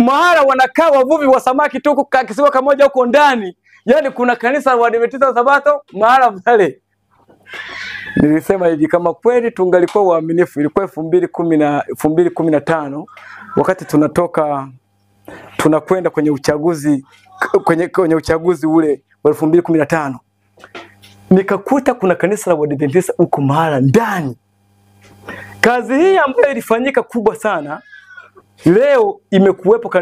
Mahala wanakaa wavuvi wa samaki tu huko kisiwa kimoja huko ndani. Yaani kuna kanisa la Adventista wa Sabato mahala pale. Nilisema hivi, kama kweli tungalikuwa waaminifu, ilikuwa 2015 wakati tunakwenda kwenye uchaguzi kwenye uchaguzi ule wa 2015. Nikakuta kuna kanisa la Adventista huko mahala ndani. Kazi hii ambayo ilifanyika kubwa sana leo imekuwepo,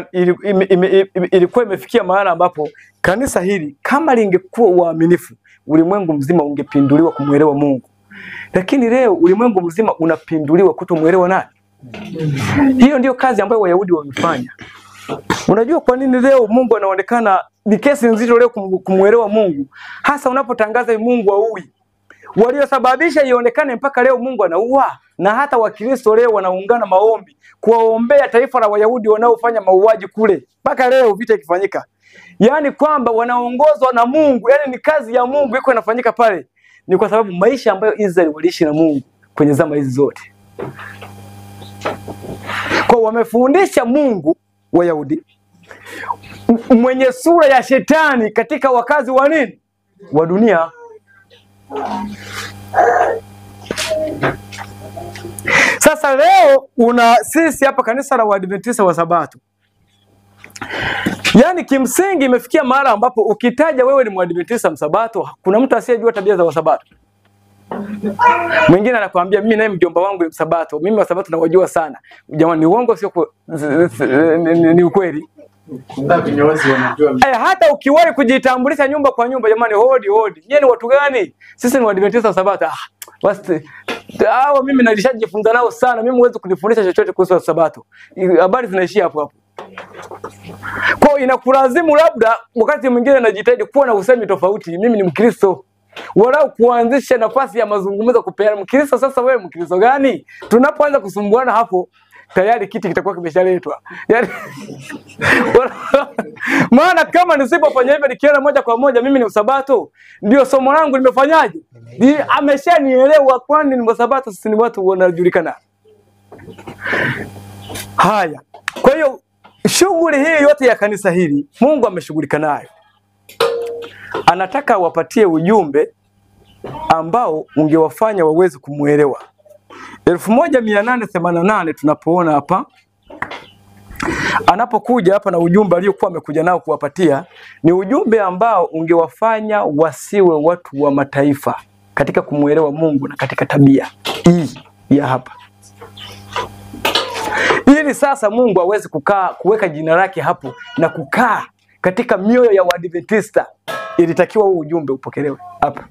ilikuwa imefikia mahala ambapo kanisa hili kama lingekuwa waaminifu, ulimwengu mzima ungepinduliwa kumuelewa Mungu. Lakini leo ulimwengu mzima unapinduliwa kutomuelewa nani? Hiyo ndio kazi ambayo Wayahudi wamefanya. Unajua kwa nini leo Mungu anaonekana ni kesi nzito leo kumuelewa Mungu? Hasa unapotangaza Mungu haui. Waliosababisha ionekane mpaka leo Mungu anaua, na hata Wakristo leo wanaungana maombi kuwaombea taifa la Wayahudi wanaofanya mauaji kule. Mpaka leo vita ikifanyika. Yaani kwamba wanaongozwa na Mungu, yani ni kazi ya Mungu iko inafanyika pale. Ni kwa sababu maisha ambayo Israeli waliishi na Mungu kwenye zama hizi zote. Kwa wamefundisha Mungu Wayahudi mwenye sura ya shetani katika wakazi wa nini? Wa dunia. Sasa leo sisi hapa kanisa la Waadventista wa Sabato, yaani kimsingi imefikia mahali ambapo ukitaja wewe ni Mwadventista Msabato, kuna mtu asiyejua tabia za Wasabato. Mwingine anakuambia mimi naye mjomba wangu ni Msabato, mimi Wasabato nawajua sana. Jamani, ni uongo sio ni ukweli? Hata ukiwahi kujitambulisha nyumba kwa nyumba, jamani, hodi. Nyie ni watu gani? Sisi ni Waadventista wa Sabato. Mimi nalishajifunza nao sana. Mimi huwezi kunifundisha chochote kuhusu Sabato. Habari zinaishia hapo hapo. Kwa inakulazimu labda wakati mwingine najitahidi kuwa na usemi tofauti. Mimi ni Mkristo. Walau kuanzisha nafasi ya mazungumzo kupeana Mkristo. Sasa wewe Mkristo gani? Tunapoanza kusumbuana hapo tayari kiti kitakuwa kimeshaletwa. Yaani maana kama nisipofanya hivyo nikiona moja kwa moja mimi ni Msabato, ndio somo langu limefanyaje? Ameshanielewa kwani ni Msabato, sisi ni watu wanajulikana. Haya. Kwa hiyo shughuli hii yote ya kanisa hili Mungu ameshughulika nayo. Anataka wapatie ujumbe ambao ungewafanya waweze kumuelewa. 1888 tunapoona hapa anapokuja hapa na ujumbe aliokuwa amekuja nao kuwapatia, ni ujumbe ambao ungewafanya wasiwe watu wa mataifa katika kumuelewa Mungu na katika tabia hii ya hapa. Ili sasa Mungu aweze kuweka jina lake hapo na kukaa katika mioyo ya Waadventista, ilitakiwa huu ujumbe upokelewe hapa.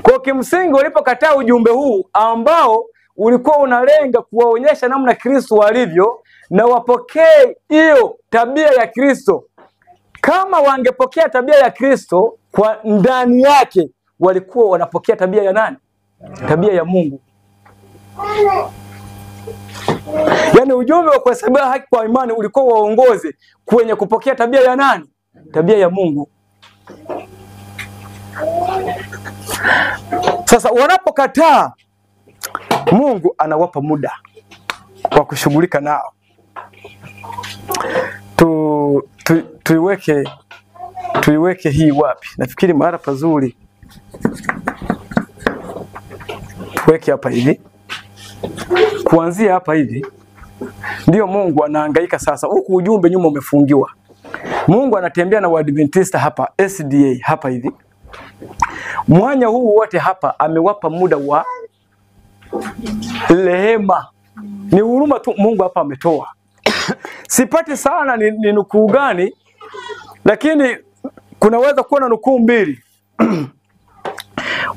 Kwa kimsingi walipokataa ujumbe huu ambao ulikuwa unalenga kuwaonyesha namna Kristo alivyo na wapokee hiyo tabia ya Kristo, kama wangepokea tabia ya Kristo kwa ndani yake, walikuwa wanapokea tabia ya nani? Tabia ya Mungu. Yaani ujumbe wa kuhesabia haki kwa imani ulikuwa waongoze kwenye kupokea tabia ya nani? Tabia ya Mungu. Sasa wanapokataa, Mungu anawapa muda wa kushughulika nao. Tuiweke hii wapi? Nafikiri mahali pazuri. Tuweke hapa hivi. Kuanzia hapa hivi ndio Mungu anahangaika sasa. Huku ujumbe nyuma umefungiwa. Mungu anatembea na Waadventista hapa SDA hapa hivi. Mwanya huu wote hapa amewapa muda wa rehema. Ni huruma tu Mungu hapa ametoa. Sipati sana ni nukuu gani, lakini kunaweza kuwa na nukuu mbili.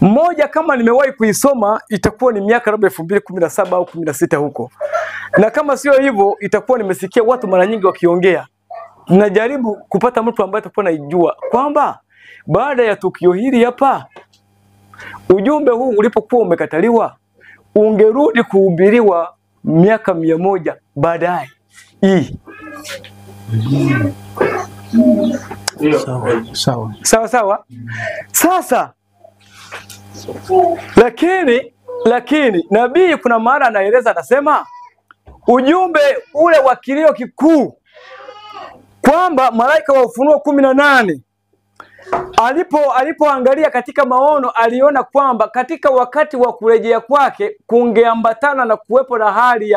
Mmoja kama nimewahi kuisoma itakuwa ni miaka labda 2017 au 16 huko. Na kama sio hivyo, itakuwa nimesikia watu mara nyingi wakiongea. Najaribu kupata mtu ambaye atakuwa naijua kwamba baada ya tukio hili hapa, ujumbe huu ulipokuwa umekataliwa, ungerudi kuhubiriwa miaka 100 baadaye. Sawa. Sasa lakini nabii kuna mara anaeleza, anasema ujumbe ule wa kilio kikuu kwamba malaika wa Ufunuo 18 alipoangalia katika maono, aliona kwamba katika wakati wa kurejea kwake kungeambatana na kuwepo na hali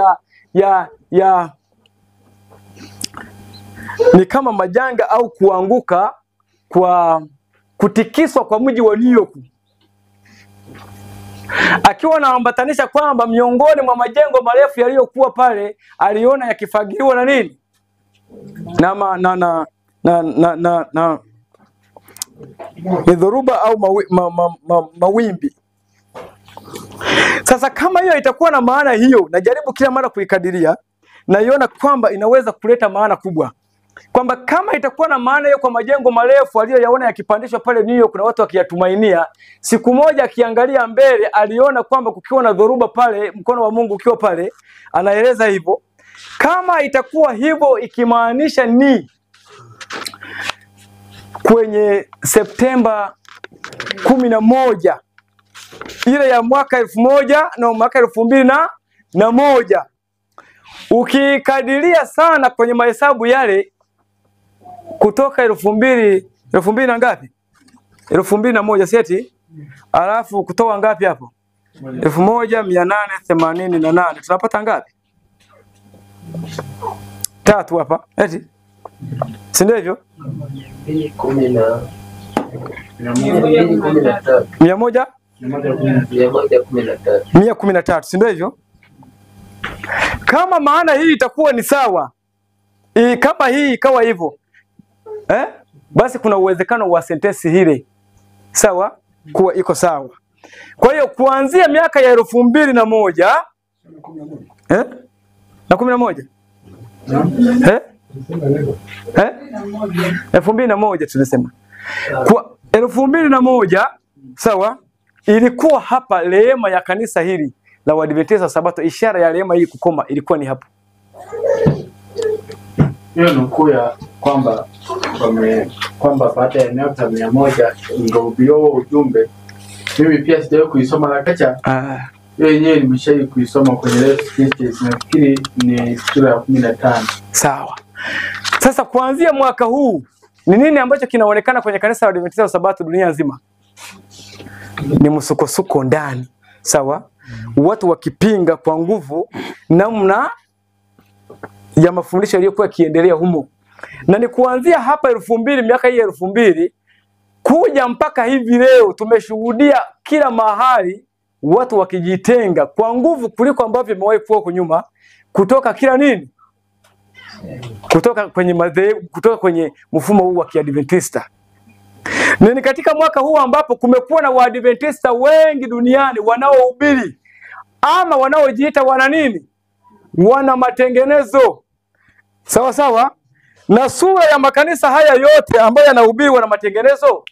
ya ni kama majanga au kuanguka kwa kutikiswa kwa mji wa New York, akiwa anaambatanisha kwamba miongoni mwa majengo marefu yaliyokuwa pale aliona yakifagiliwa na nini, na dhoruba au mawimbi. Sasa kama hiyo itakuwa na maana hiyo, najaribu kila mara kuikadiria, naiona kwamba inaweza kuleta maana kubwa, kwamba kama itakuwa na maana hiyo kwa majengo marefu aliyoyaona yakipandishwa pale New York na watu wakiyatumainia, siku moja akiangalia mbele aliona kwamba kukiwa na dhoruba pale, mkono wa Mungu ukiwa pale, anaeleza hivyo. Kama itakuwa hivyo, ikimaanisha ni kwenye Septemba 11 ile ya mwaka 2001, ukikadiria sana kwenye mahesabu yale kutoka 2000 na ngapi? 2001 seti, alafu kutoa ngapi hapo? 1888 tunapata ngapi? 3 hapa eti, si ndivyo? 113, si ndivyo? Kama maana hii itakuwa ni sawa, kama hii ikawa hivyo, basi kuna uwezekano wa sentensi hile sawa kuwa iko sawa. Kwa hiyo kuanzia miaka ya 2001 na 11 2001 tulisema kwa 2001 sawa, ilikuwa hapa rehema ya kanisa hili la Waadventista Sabato. Ishara ya rehema hii kukoma ilikuwa ni hapo. Hiyo nukuu ya kwamba baada ya miaka 100 ngahubiriwa ujumbe, mimi pia sijawahi kuisoma Lakacha. Hiyo yenyewe nimeshawahi kuisoma kwenye Let's Christians, nafikiri ni sura ya 15. Sawa. Sasa kuanzia mwaka huu ni nini ambacho kinaonekana kwenye kanisa la Waadventista Sabato dunia nzima? Ni msukosuko ndani. Sawa? Watu wakipinga kwa nguvu namna ya mafundisho yaliyokuwa kiendelea humo. Na ni kuanzia hapa 2000, miaka hii 2000 kuja mpaka hivi leo tumeshuhudia kila mahali watu wakijitenga kwa nguvu kuliko ambavyo imewahi kuwa huko nyuma, kutoka kila nini? Kutoka kwenye mfumo huu wa Kiadventista. Ni katika mwaka huu ambapo kumekuwa na Waadventista wengi duniani wanaohubiri ama wanaojiita wana nini? Wana matengenezo. Sawa sawa? Na sura ya makanisa haya yote ambayo yanahubiri wana matengenezo,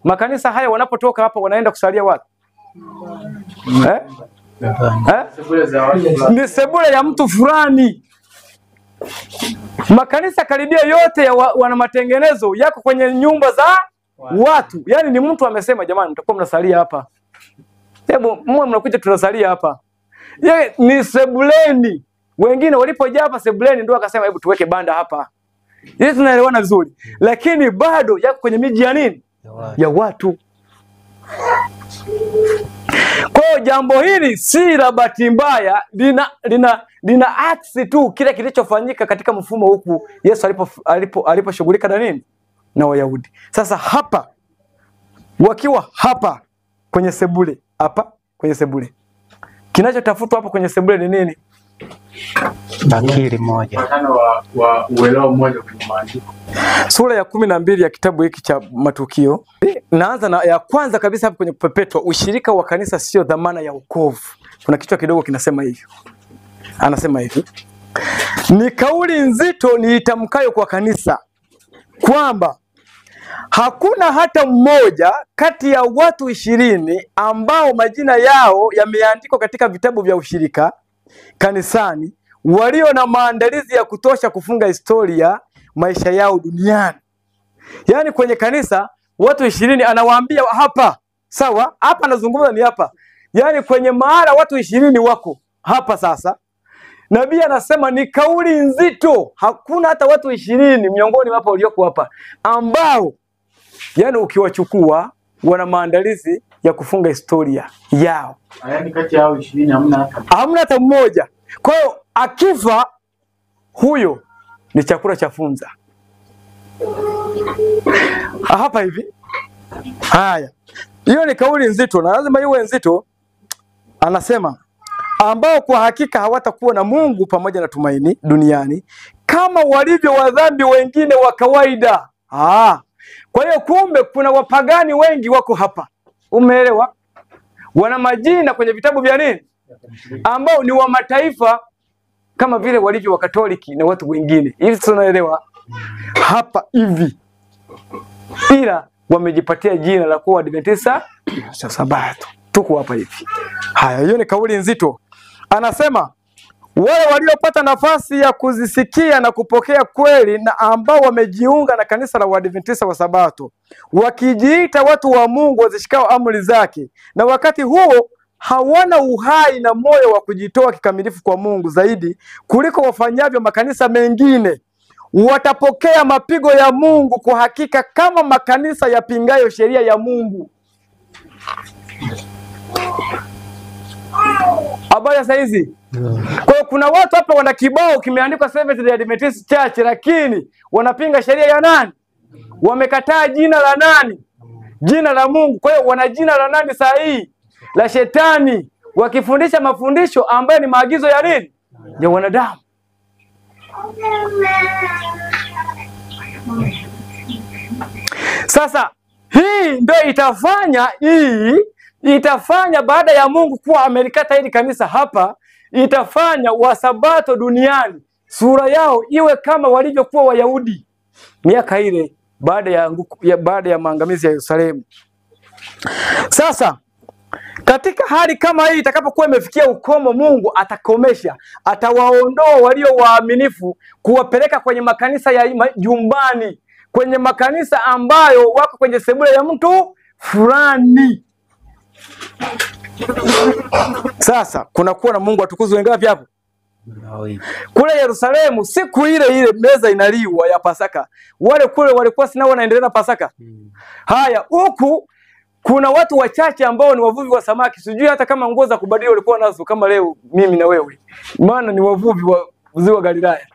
makanisa haya wanapotoka hapa wanaenda kusalia wapi? Ni sebule ya mtu fulani. Makanisa karibia yote ya wana matengenezo yako kwenye nyumba za watu. Yaani ni mtu amesema, jamani mtakuwa mnasalia hapa, hebu mwe mnakuja tunasalia hapa. Yeye ni sebuleni. Wengine walipojaa hapa sebuleni ndio akasema hebu tuweke banda hapa. Ili tunaelewana vizuri. Lakini bado yako kwenye miji ya nini? Ya watu. Kwa hiyo jambo hili si la bahati mbaya, lina aksi tu kile kilichofanyika katika mfumo huku Yesu aliposhughulika na nini? Na Wayahudi. Sasa hapa wakiwa hapa kwenye sebule, hapa kwenye sebule, kinachotafutwa hapa kwenye sebule ni nini? Bakili moja. wa uelewa mmoja kwenye maandiko. Sura ya 12 ya kitabu hiki cha Matukio. Naanza na ya kwanza kabisa hapa kwenye kupepetwa, ushirika wa kanisa sio dhamana ya wokovu. Kuna kichwa kidogo kinasema hivyo. Anasema hivi, ni kauli nzito niitamkayo kwa kanisa, kwamba hakuna hata mmoja kati ya watu 20 ambao majina yao yameandikwa katika vitabu vya ushirika kanisani walio na maandalizi ya kutosha kufunga historia maisha yao duniani. Yaani kwenye kanisa watu 20 anawaambia hapa, sawa? Hapa anazungumza ni hapa. Yaani kwenye mahala watu 20 wako hapa sasa. Nabii anasema ni kauli nzito, hakuna hata watu 20 miongoni hapa walioko hapa ambao yaani ukiwachukua wana maandalizi ya kufunga historia yao. Yaani kati yao 20 hamna hata mmoja. Kwa hiyo akifa huyo ni chakula cha funza. Hapa hivi. Haya. Hiyo ni kauli nzito na lazima iwe nzito. Anasema ambao kwa hakika hawatakuwa na Mungu pamoja na tumaini duniani kama walivyo wadhambi wengine wa kawaida. Kwa hiyo kumbe kuna wapagani wengi wako hapa. Umeelewa? Wana majina kwenye vitabu vya nini? Ambao ni wa mataifa kama vile walivyo wa Katoliki na watu wengine. Hivi tunaelewa? Hapa hivi. Ila wamejipatia jina la kuwa Adventista wa Sabato. Tuko hapa hivi. Haya, hiyo ni kauli nzito. Anasema wale waliopata nafasi ya kuzisikia na kupokea kweli na ambao wamejiunga na kanisa la Waadventista wa Sabato, wakijiita watu wa Mungu wazishikao amri zake, na wakati huo hawana uhai na moyo wa kujitoa kikamilifu kwa Mungu zaidi kuliko wafanyavyo makanisa mengine, watapokea mapigo ya Mungu kwa hakika kama makanisa yapingayo sheria ya Mungu. Habari sasa hizi. Kwa hiyo kuna watu hapa wana kibao kimeandikwa Seventh-day Adventist Church lakini wanapinga sheria ya nani? Wamekataa jina la nani? Jina la Mungu. Kwa hiyo wana jina la nani sahihi? La shetani, wakifundisha mafundisho ambayo ni maagizo ya nini? Ya wanadamu. Sasa hii ndio itafanya baada ya Mungu kuwa amelikata hili kanisa hapa, itafanya Wasabato duniani sura yao iwe kama walivyokuwa Wayahudi miaka ile baada ya maangamizi ya Yerusalemu. Sasa katika hali kama hii itakapokuwa imefikia ukomo, Mungu atakomesha, atawaondoa walio waaminifu kuwapeleka kwenye makanisa ya jumbani, kwenye makanisa ambayo wako kwenye sebule ya mtu fulani. Sasa kunakuwa na Mungu atukuzwe wengapi hapo? Kule Yerusalemu siku ile meza inaliwa ya Pasaka. Wale kule walikuwa sina wanaendelea na Pasaka. Haya, huku kuna watu wachache ambao ni wavuvi wa samaki. Sijui hata kama nguo za kubadili walikuwa nazo kama leo mimi na wewe. Maana ni wavuvi wa ziwa Galilaya.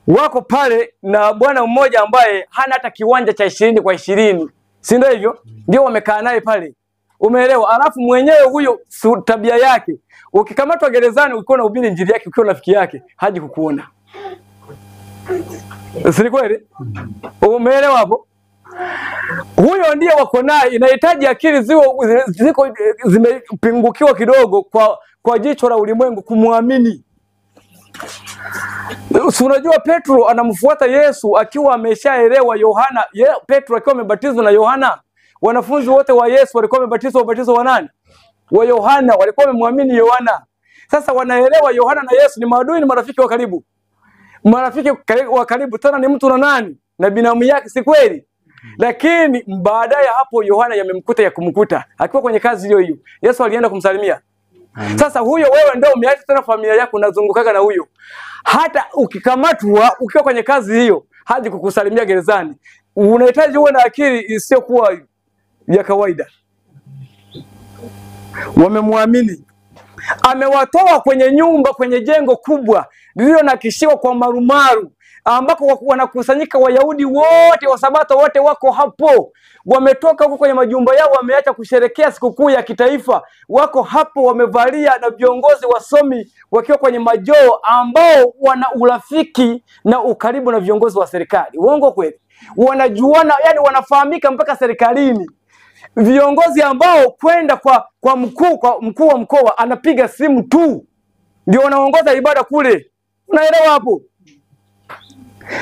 Wako pale na bwana mmoja ambaye hana hata kiwanja cha 20 kwa 20. Si ndio hivyo? Ndio wamekaa naye pale. Umeelewa? Alafu mwenyewe huyo tabia yake, ukikamatwa gerezani ukiwa na ubiri injili yake ukiwa rafiki yake, haji kukuona. Si kweli? Umeelewa hapo? Huyo ndiye wako naye, inahitaji akili ziko zimepingukiwa kidogo kwa jicho la ulimwengu kumwamini. Unajua Petro anamfuata Yesu akiwa ameshaelewa Yohana. Petro akiwa amebatizwa na Yohana. Wanafunzi wote wa Yesu walikuwa wamebatizwa ubatizo wa nani? Wa Yohana, walikuwa wamemwamini Yohana. Sasa wanaelewa Yohana na Yesu ni maadui, ni marafiki wa karibu. Marafiki wa karibu tena ni mtu na nani? Na binamu yake, si kweli? Lakini baadaye hapo Yohana yamemkuta ya kumkuta. Akiwa kwenye kazi hiyo hiyo. Yesu alienda kumsalimia. Sasa huyo wewe ndio umeacha tena familia yako unazungukaga na huyo. Hata ukikamatwa ukiwa kwenye kazi hiyo, haji kukusalimia gerezani. Unahitaji uwe na akili isiyokuwa ya kawaida. Wamemwamini. Amewatoa kwenye nyumba, kwenye jengo kubwa lililonakishiwa kwa marumaru, ambako wanakusanyika Wayahudi wote, Wasabato wote wako hapo. Wametoka huko kwenye majumba yao, wameacha kusherekea sikukuu ya kitaifa. Wako hapo wamevalia, na viongozi wasomi wakiwa kwenye majoo ambao wana urafiki na ukaribu na viongozi wa serikali. Uongo kweli? Wanajuana, yani wanafahamika mpaka serikalini. Viongozi ambao kwenda kwa mkuu wa mkoa anapiga simu tu. ndio wanaongoza ibada kule. Unaelewa hapo?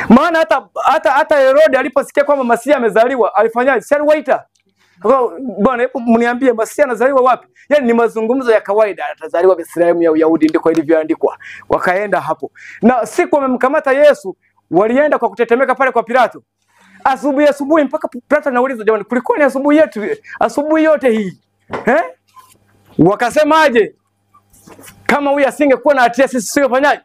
Maana hata Herode aliposikia kwamba Masia amezaliwa, alifanyaje? Si aliwaita. Bwana, hebu mniambie Masia anazaliwa wapi? Yaani ni mazungumzo ya kawaida, atazaliwa Bethlehem ya Uyahudi, ndiko ilivyoandikwa. Wakaenda hapo. Na siku wamemkamata Yesu, walienda kwa kutetemeka pale kwa Pilato. Asubuhi mpaka Pilato anauliza, jamani, kulikuwa ni asubuhi yote hii? Wakasemaje? Kama huyu asingekuwa na hatia sisi singefanyaje?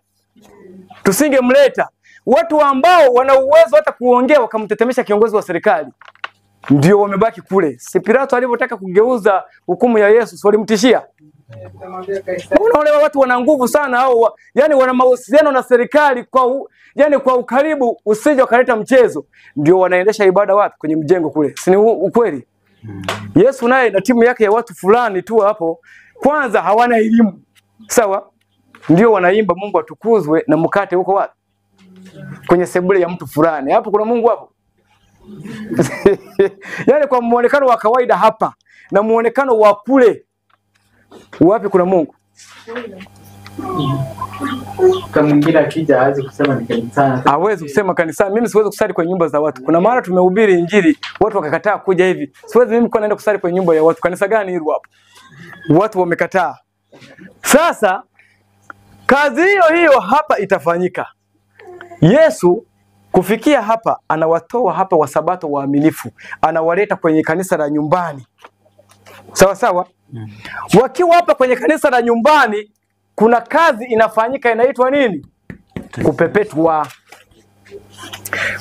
Tusingemleta. Watu ambao wana uwezo hata kuongea wakamtetemesha kiongozi wa serikali ndio wamebaki kule. Si Pilato alipotaka kugeuza hukumu ya Yesu walimtishia. Unaona watu wana nguvu sana hao, yani wana mahusiano na serikali kwa ukaribu, usije ukaleta mchezo. Ndio wanaendesha ibada wapi? Kwenye mjengo kule. Si ni ukweli? Yesu naye na timu yake ya watu fulani tu hapo, kwanza hawana elimu. Sawa? Ndio wanaimba Mungu atukuzwe na mkate huko wapi? Kwenye sebule ya mtu fulani. Hapo kuna Mungu hapo? Yani kwa muonekano wa kawaida hapa na muonekano wa kule, wapi kuna Mungu? Kama mwingine akija hawezi kusema ni kanisani. Hawezi kusema kanisani. Mimi siwezi kusali kwenye nyumba za watu. Kuna mara tumehubiri injili, watu wakakataa kuja hivi. Siwezi mimi naenda kusali kwenye nyumba ya watu. Kanisa gani hilo hapo? Watu wamekataa. Sasa kazi hiyo hapa itafanyika. Yesu kufikia hapa anawatoa hapa Wasabato waaminifu, anawaleta kwenye kanisa la nyumbani. Sawa sawa? Wakiwa hapa kwenye kanisa la nyumbani, kuna kazi inafanyika inaitwa nini? Kupepetwa.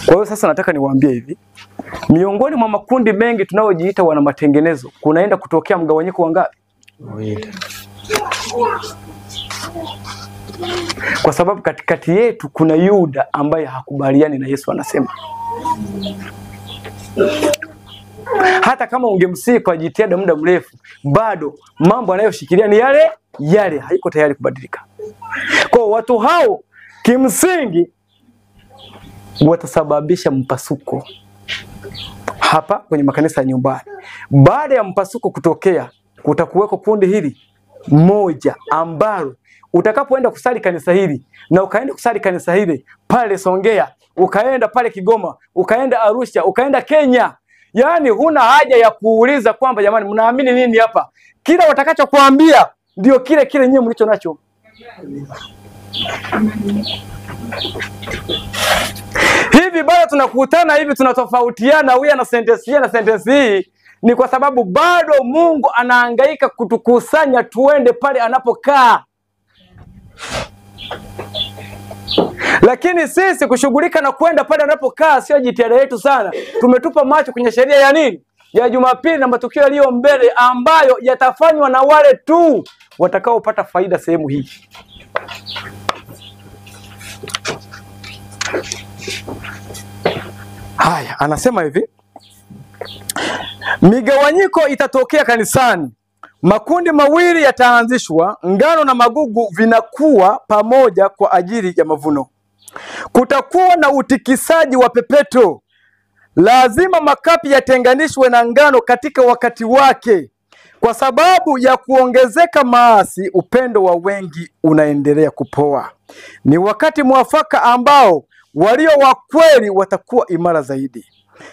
Kwa hiyo sasa nataka niwaambie hivi, miongoni mwa makundi mengi tunaojiita wana matengenezo, kunaenda kutokea mgawanyiko wangapi? Kwa sababu katikati yetu kuna Yuda ambaye hakubaliani na Yesu anasema. Hata kama ungemsihi kwa jitihada muda mrefu, bado mambo anayoshikilia ni yale, haiko tayari kubadilika. Kwa watu hao kimsingi watasababisha mpasuko hapa kwenye makanisa ya nyumbani. Baada ya mpasuko kutokea, kutakuweko kundi hili moja ambalo utakapoenda kusali kanisa hili na ukaenda kusali kanisa hili pale Songea, ukaenda pale Kigoma, ukaenda Arusha, ukaenda Kenya, yani huna haja ya kuuliza kwamba jamani mnaamini nini hapa. Kila watakachokuambia ndio kile nyinyi mlicho nacho. Hivi bado tunakutana hivi, tunatofautiana huyu na sentence hii ni kwa sababu bado Mungu anahangaika kutukusanya tuende pale anapokaa. Lakini sisi kushughulika na kwenda pale anapokaa sio jitihada yetu sana. Tumetupa macho kwenye sheria ya nini? Ya Jumapili na matukio yaliyo mbele ambayo yatafanywa na wale tu watakaopata faida sehemu hii. Haya, anasema hivi, migawanyiko itatokea kanisani. Makundi mawili yataanzishwa, ngano na magugu vinakuwa pamoja kwa ajili ya mavuno. Kutakuwa na utikisaji wa pepeto. Lazima makapi yatenganishwe na ngano katika wakati wake. Kwa sababu ya kuongezeka maasi, upendo wa wengi unaendelea kupoa. Ni wakati mwafaka ambao walio wa kweli watakuwa imara zaidi.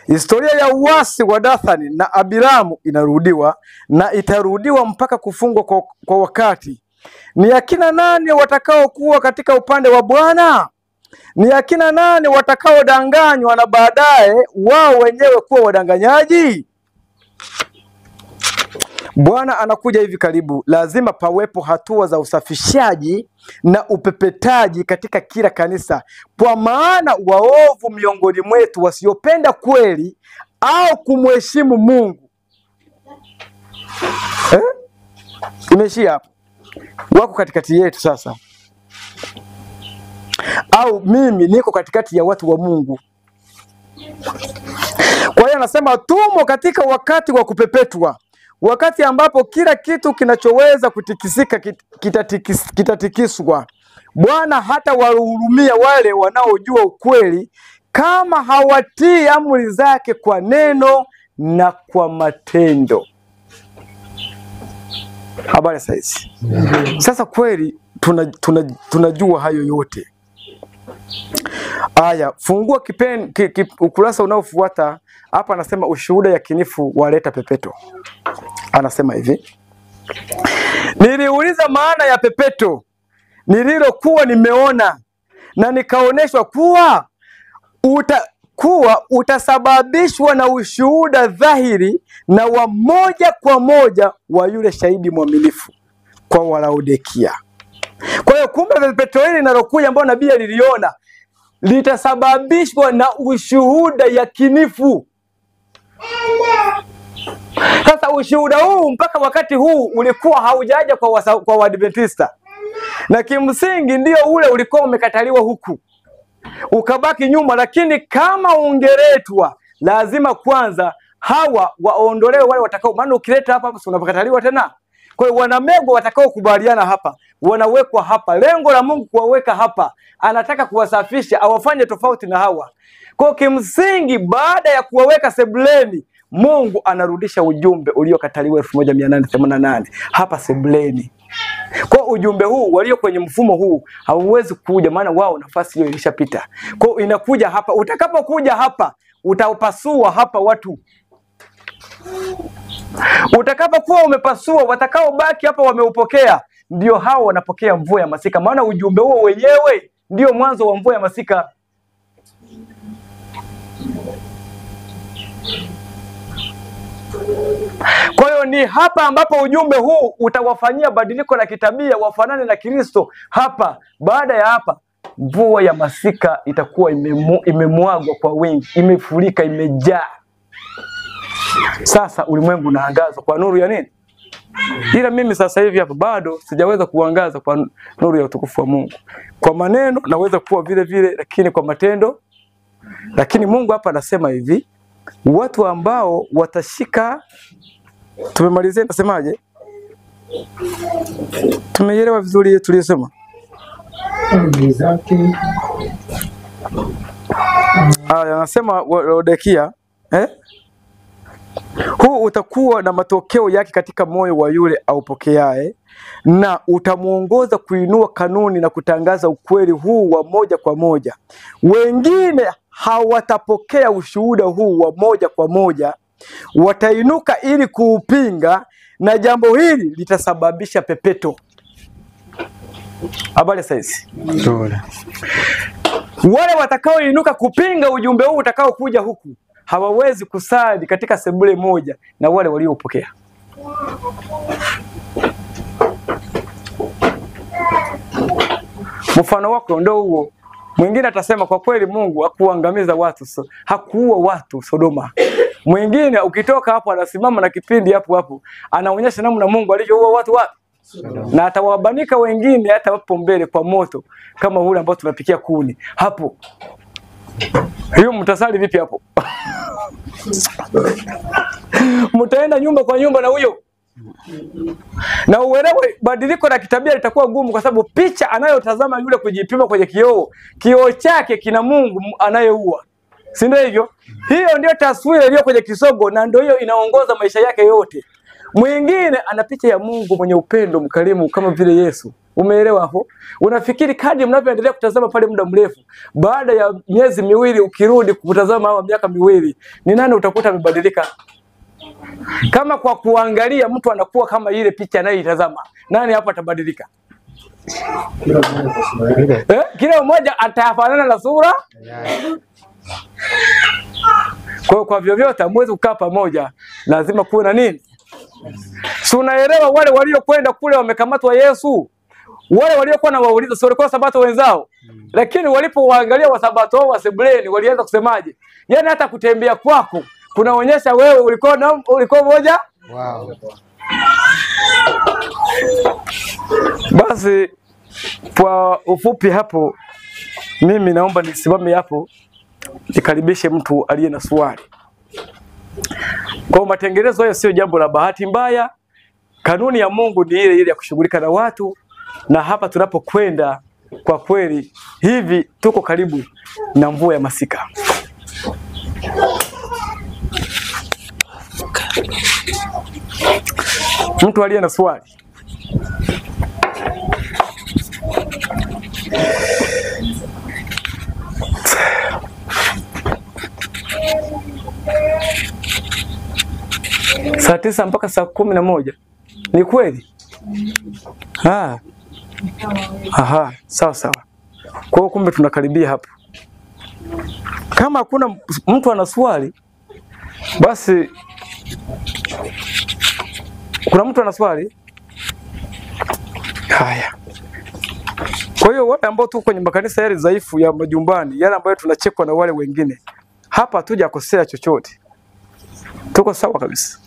Historia ya uasi wa Dathani na Abiramu inarudiwa na itarudiwa mpaka kufungwa kwa wakati. Ni akina nani watakao kuwa katika upande wa Bwana? Ni akina nani watakao danganywa na baadaye wao wenyewe kuwa wadanganyaji? Bwana anakuja hivi karibu. Lazima pawepo hatua za usafishaji na upepetaji katika kila kanisa, kwa maana waovu miongoni mwetu wasiopenda kweli au kumheshimu Mungu imeshia hapo, wako katikati yetu sasa. Au mimi niko katikati ya watu wa Mungu. Kwa hiyo anasema tumo katika wakati wa kupepetwa, wakati ambapo kila kitu kinachoweza kutikisika kitatikiswa. Bwana hata wahurumia wale wanaojua ukweli, kama hawatii amri zake kwa neno na kwa matendo. Habari saizi. Sasa kweli tunajua hayo yote. Aya, fungua ukurasa unaofuata. Hapa anasema ushuhuda yakinifu waleta pepeto. Anasema hivi: niliuliza maana ya pepeto nililokuwa nimeona, na nikaoneshwa kuwa utasababishwa na ushuhuda dhahiri na wa moja kwa moja wa yule shahidi mwaminifu kwa Walaodikia. Kwa hiyo kumbe pepeto hili linalokuja ambao nabii aliliona litasababishwa na ushuhuda yakinifu. Sasa ushuhuda huu mpaka wakati huu ulikuwa haujaja kwa Waadventista, na kimsingi ndio ule ulikuwa umekataliwa huku ukabaki nyuma, lakini kama ungeletwa lazima kwanza hawa waondolewe wale watakao, maana ukileta hapa si unapokataliwa tena. Kwa hiyo wanamego watakao kubaliana hapa wanawekwa hapa. Lengo la Mungu kuwaweka hapa, anataka kuwasafisha awafanye tofauti na hawa. Kwa kimsingi baada ya kuwaweka sebuleni, Mungu anarudisha ujumbe uliokataliwa 1888 hapa sebuleni. Kwa ujumbe huu walio kwenye mfumo huu hauwezi kuja, maana wao nafasi hiyo ilishapita. Kwa inakuja hapa, utakapokuja hapa utaupasua hapa watu. Utakapokuwa umepasua, watakao baki hapa wameupokea, ndio hao wanapokea mvua ya masika, maana ujumbe huo wenyewe ndio mwanzo wa mvua ya masika. Kwa hiyo ni hapa ambapo ujumbe huu utawafanyia badiliko la kitabia wafanane na Kristo hapa. Baada ya hapa mvua ya masika itakuwa imemwagwa kwa wingi, imefurika, imejaa. Sasa ulimwengu unaangazwa kwa nuru ya nini? Ila mimi sasa hivi hapa bado sijaweza kuangaza kwa nuru ya utukufu wa Mungu. Kwa maneno naweza kuwa vile vile, lakini kwa matendo. Lakini Mungu hapa anasema hivi, watu ambao watashika, tumemalizia nasemaje? Tumeelewa vizuri tuliyosema. Anasema Laodikia, huu utakuwa na matokeo yake katika moyo wa yule aupokeaye, na utamuongoza kuinua kanuni na kutangaza ukweli huu wa moja kwa moja. Wengine hawatapokea ushuhuda huu wa moja kwa moja, watainuka ili kuupinga, na jambo hili litasababisha pepeto. Habari saizi. Wale watakaoinuka kupinga ujumbe huu utakao kuja huku hawawezi kusali katika sebule moja na wale waliopokea. Mfano wako ndio huo. Mwingine atasema kwa kweli Mungu hakuangamiza watu, hakuua watu Sodoma. Mwingine ukitoka hapo anasimama na kipindi hapo anaonyesha namna Mungu alivyoua watu wapi? Na atawabanika wengine hata wapo mbele kwa moto kama ule ambao tunapikia kuni hapo. Hiyo mtasali vipi hapo? Mtaenda nyumba kwa nyumba na huyo. Na uelewe badiliko la kitabia litakuwa gumu, kwa sababu picha anayotazama yule kujipima kwenye kioo chake kina Mungu anayeua. Si ndio hivyo? Hiyo ndio taswira iliyo kwenye kisogo, na ndio hiyo inaongoza maisha yake yote. Mwingine ana picha ya Mungu mwenye upendo mkarimu kama vile Yesu. Umeelewa hapo? Unafikiri kadri mnavyoendelea kutazama pale muda mrefu, baada ya miezi miwili ukirudi kutazama au miaka miwili, ni nani utakuta amebadilika? Kama kwa kuangalia mtu anakuwa kama ile picha anayoitazama, nani hapo atabadilika? Kila mmoja atafanana na sura. Kwa vyovyote hamwezi kukaa pamoja, lazima kuwe na nini? Si unaelewa wale waliokwenda kule wamekamatwa Yesu? Wale waliokuwa na wauliza sio walikuwa sabato wenzao. Lakini walipowaangalia wasabato wao wa sebuleni walianza kusemaje? Yaani hata kutembea kwako kunaonyesha wewe ulikuwa moja? Wow. Basi kwa ufupi hapo mimi naomba nisimame hapo nikaribishe mtu aliye na swali. Kwa matengenezo hayo sio jambo la bahati mbaya. Kanuni ya Mungu ni ile ile ya kushughulika na watu, na hapa tunapokwenda kwa kweli hivi tuko karibu na mvua ya masika. Mtu aliye na swali. Saa 9 mpaka saa 11. Ni kweli? Aha, sawa sawa. Kwa hiyo kumbe tunakaribia hapo. Kama hakuna mtu ana swali, basi kuna mtu ana swali? Haya. Kwa hiyo wale ambao tuko kwenye makanisa yale dhaifu ya majumbani, yale ambayo tunachekwa na wale wengine, hapa hatujakosea chochote. Tuko sawa kabisa.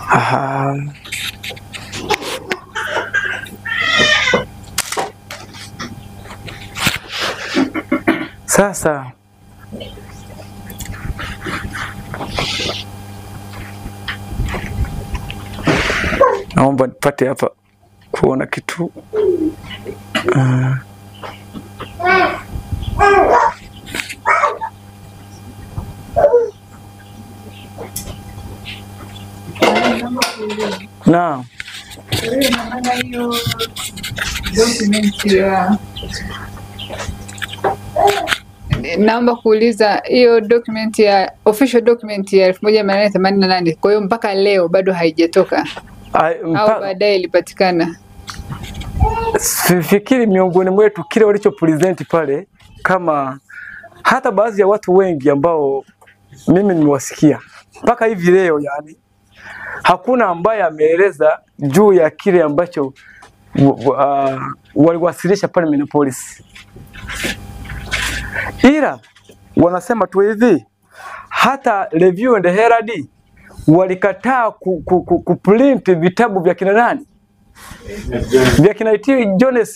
Aha. Sasa naomba nipate hapa kuona kitu. Naam. Naomba kuuliza hiyo document ya official document ya 1888 kwa hiyo mpaka leo bado haijatoka au baadaye ilipatikana? Sifikiri miongoni mwetu kile walicho present pale, kama hata baadhi ya watu wengi ambao mimi nimewasikia mpaka hivi leo, yani hakuna ambaye ameeleza juu ya kile ambacho waliwasilisha pale Minneapolis. Ila wanasema tu hivi, hata Review and Herald walikataa kuprint vitabu vya kina nani? Vya kina T. Jones.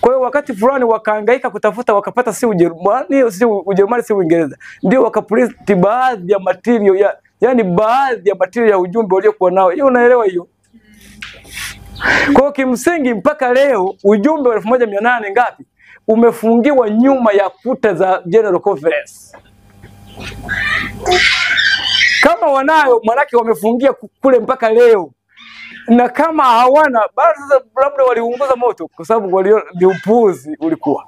Kwa hiyo wakati fulani wakahangaika kutafuta, wakapata si Ujerumani si Uingereza, ndio wakaprint baadhi ya material yani baadhi ya material ya ujumbe waliokuwa nao. Hiyo unaelewa hiyo? Kwa hiyo kimsingi mpaka leo ujumbe wa 1800 ngapi umefungiwa nyuma ya kuta za General Conference. Kama wanayo manake wamefungia kule mpaka leo, na kama hawana basi labda waliunguza moto, kwa sababu waliona ni upuuzi ulikuwa.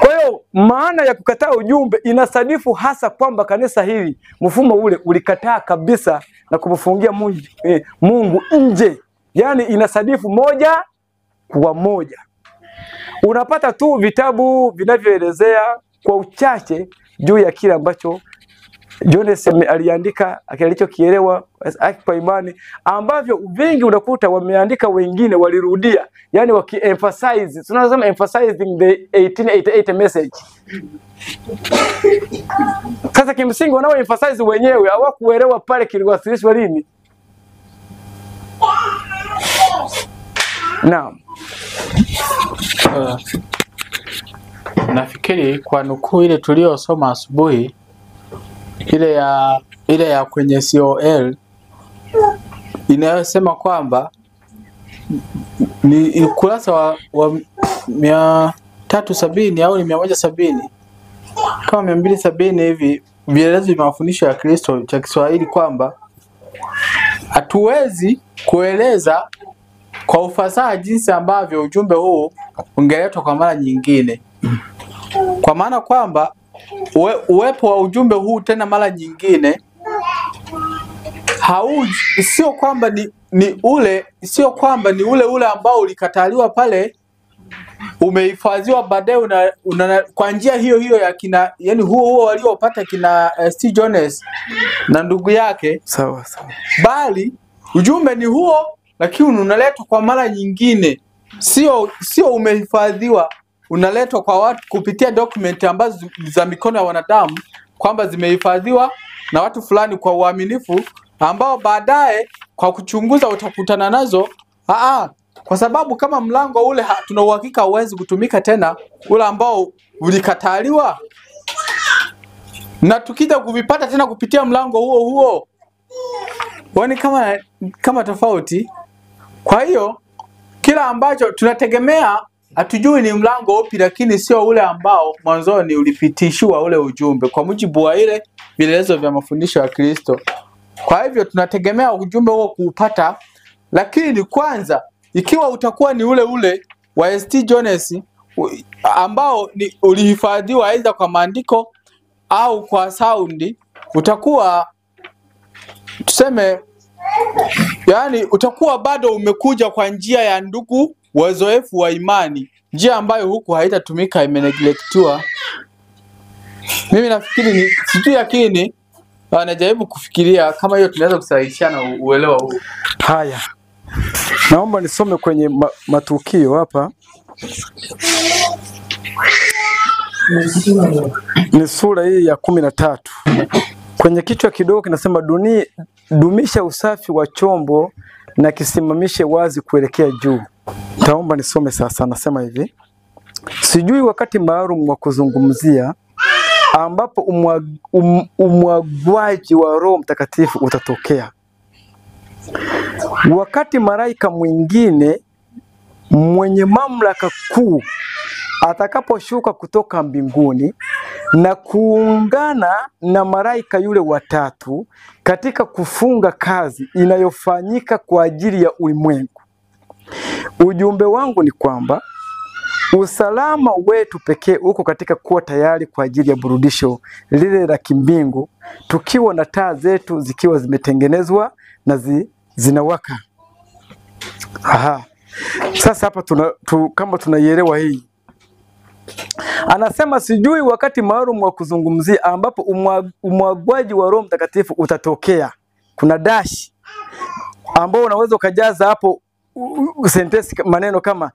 Kwa hiyo maana ya kukataa ujumbe inasadifu hasa kwamba kanisa hili mfumo ule ulikataa kabisa na kumfungia Mungu nje. Yani inasadifu moja kwa moja. Unapata tu vitabu vinavyoelezea kwa uchache juu ya kile ambacho Jones aliandika, alichokielewa kwa imani, ambavyo vingi unakuta wameandika wengine walirudia, yani waki-emphasize, tunasema emphasizing the 1888 message. Sasa kimsingi wanao emphasize wenyewe hawakuelewa pale kiliwasilishwa lini. Naam. Nafikiri kwa nukuu ile tuliyosoma asubuhi, ile ya kwenye COL inayosema kwamba ni ukurasa wa 370 au 170 kama 270 hivi, vielelezo vya mafundisho ya Kristo cha Kiswahili, kwamba hatuwezi kueleza kwa ufasaha jinsi ambavyo ujumbe huu ungeletwa kwa mara nyingine, kwa maana kwamba uwepo wa ujumbe huu tena mara nyingine sio kwamba sio kwamba ni ule ambao ulikataliwa pale umehifadhiwa baadaye kwa njia hiyo ya kina, yani huo waliopata kina T. Jones na ndugu yake. Sawa. Bali ujumbe ni huo, lakini unaletwa kwa mara nyingine. Sio umehifadhiwa, unaletwa kwa watu kupitia document ambazo za mikono ya wanadamu, kwamba zimehifadhiwa na watu fulani kwa uaminifu, ambao baadaye kwa kuchunguza utakutana nazo. Kwa sababu kama mlango ule tuna uhakika hauwezi kutumika tena, ule ambao ulikataliwa, na tukija kuvipata tena kupitia mlango huo wani kama tofauti. Kwa hiyo kila ambacho tunategemea, hatujui ni mlango upi, lakini sio ule ambao mwanzoni ulipitishiwa ule ujumbe kwa mujibu wa ile vielelezo vya mafundisho ya Kristo. Kwa hivyo tunategemea ujumbe huo kuupata, lakini kwanza ikiwa utakuwa ni ule ule wa ST Jones ambao ulihifadhiwa aidha kwa maandiko au kwa saundi, utakuwa tuseme, yani utakuwa bado umekuja kwa njia ya ndugu wazoefu wa imani, njia ambayo huku haitatumika, imeneglectiwa. Mimi nafikiri ni sijui, lakini wanajaribu kufikiria kama hiyo tunaweza kusaidiana uelewa huu. Haya, naomba nisome kwenye matukio hapa. Ni sura hii ya 13. Kwenye kichwa kidogo kinasema dumisha usafi wa chombo na kisimamishe wazi kuelekea juu. Taomba nisome sasa. Nasema hivi: sijui wakati maalum wa kuzungumzia ambapo umwagwaji wa Roho Mtakatifu utatokea, wakati malaika mwingine mwenye mamlaka kuu atakaposhuka kutoka mbinguni na kuungana na malaika yule watatu katika kufunga kazi inayofanyika kwa ajili ya ulimwengu. Ujumbe wangu ni kwamba usalama wetu pekee uko katika kuwa tayari kwa ajili ya burudisho lile la kimbingu, tukiwa na taa zetu zikiwa zimetengenezwa na zinawaka. Aha. Sasa hapa kama tunaielewa hii. Anasema sijui wakati maalum wa kuzungumzia ambapo umwagwaji wa Roho Mtakatifu utatokea. Kuna dash ambao unaweza kujaza hapo sentence maneno kama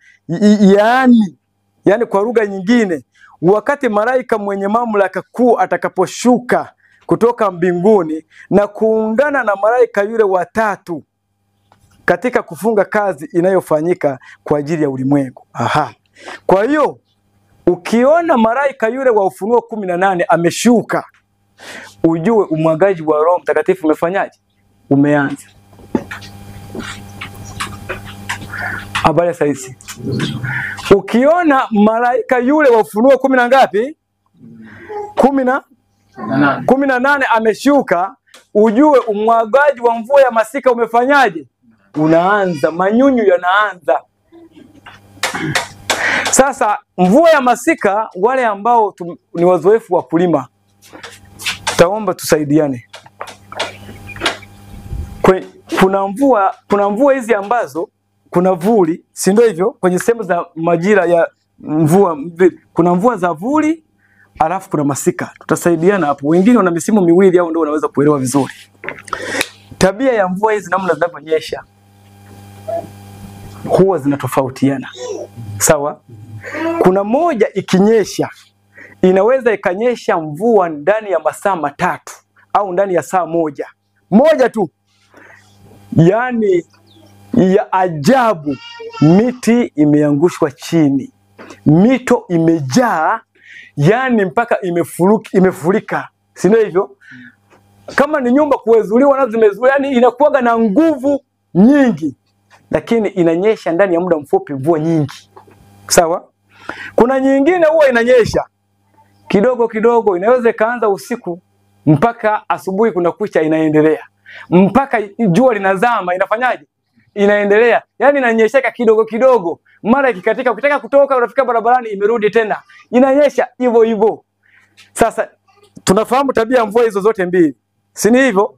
yani kwa lugha nyingine, wakati malaika mwenye mamlaka kuu atakaposhuka kutoka mbinguni na kuungana na malaika yule watatu katika kufunga kazi inayofanyika kwa ajili ya ulimwengu. Aha. Kwa hiyo ukiona malaika yule wa Ufunuo 18 ameshuka, ujue umwagaji wa Roho Mtakatifu umefanyaje? Umeanza. Habari sasa. Ukiona malaika yule wa Ufunuo 10 na ngapi? 18 ameshuka, ujue umwagaji wa mvua ya masika umefanyaje? Unaanza. Manyunyu yanaanza. Sasa mvua ya masika, wale ambao ni wazoefu wa kulima, taomba tusaidiane. Kuna mvua hizi ambazo kuna vuli, si ndio hivyo? Kwenye sehemu za majira ya mvua kuna mvua za vuli, alafu kuna masika. Tutasaidiana hapo. Wengine wana misimu miwili au ndio wanaweza kuelewa vizuri. Tabia ya mvua hizi namna zinavyonyesha huwa zinatofautiana. Sawa? Kuna moja ikinyesha inaweza ikanyesha mvua ndani ya masaa 3 au ndani ya saa moja tu. Yani ya ajabu, miti imeangushwa chini, mito imejaa, yani mpaka imefurika. Si ndio hivyo? Kama ni nyumba kuwezuliwa nazo zimezuliwa, yani inakuwa na nguvu nyingi, lakini inanyesha ndani ya muda mfupi mvua nyingi. Sawa? Kuna nyingine huwa inanyesha kidogo kidogo, inaweza kaanza usiku mpaka asubuhi kuna kucha, inaendelea mpaka jua linazama, inafanyaje? Inaendelea. Yani inanyesheka kidogo kidogo, mara ikikatika, ukitaka kutoka unafika barabarani imerudi tena, inanyesha hivyo hivyo. Sasa tunafahamu tabia mvua hizo zote mbili, si ni hivyo?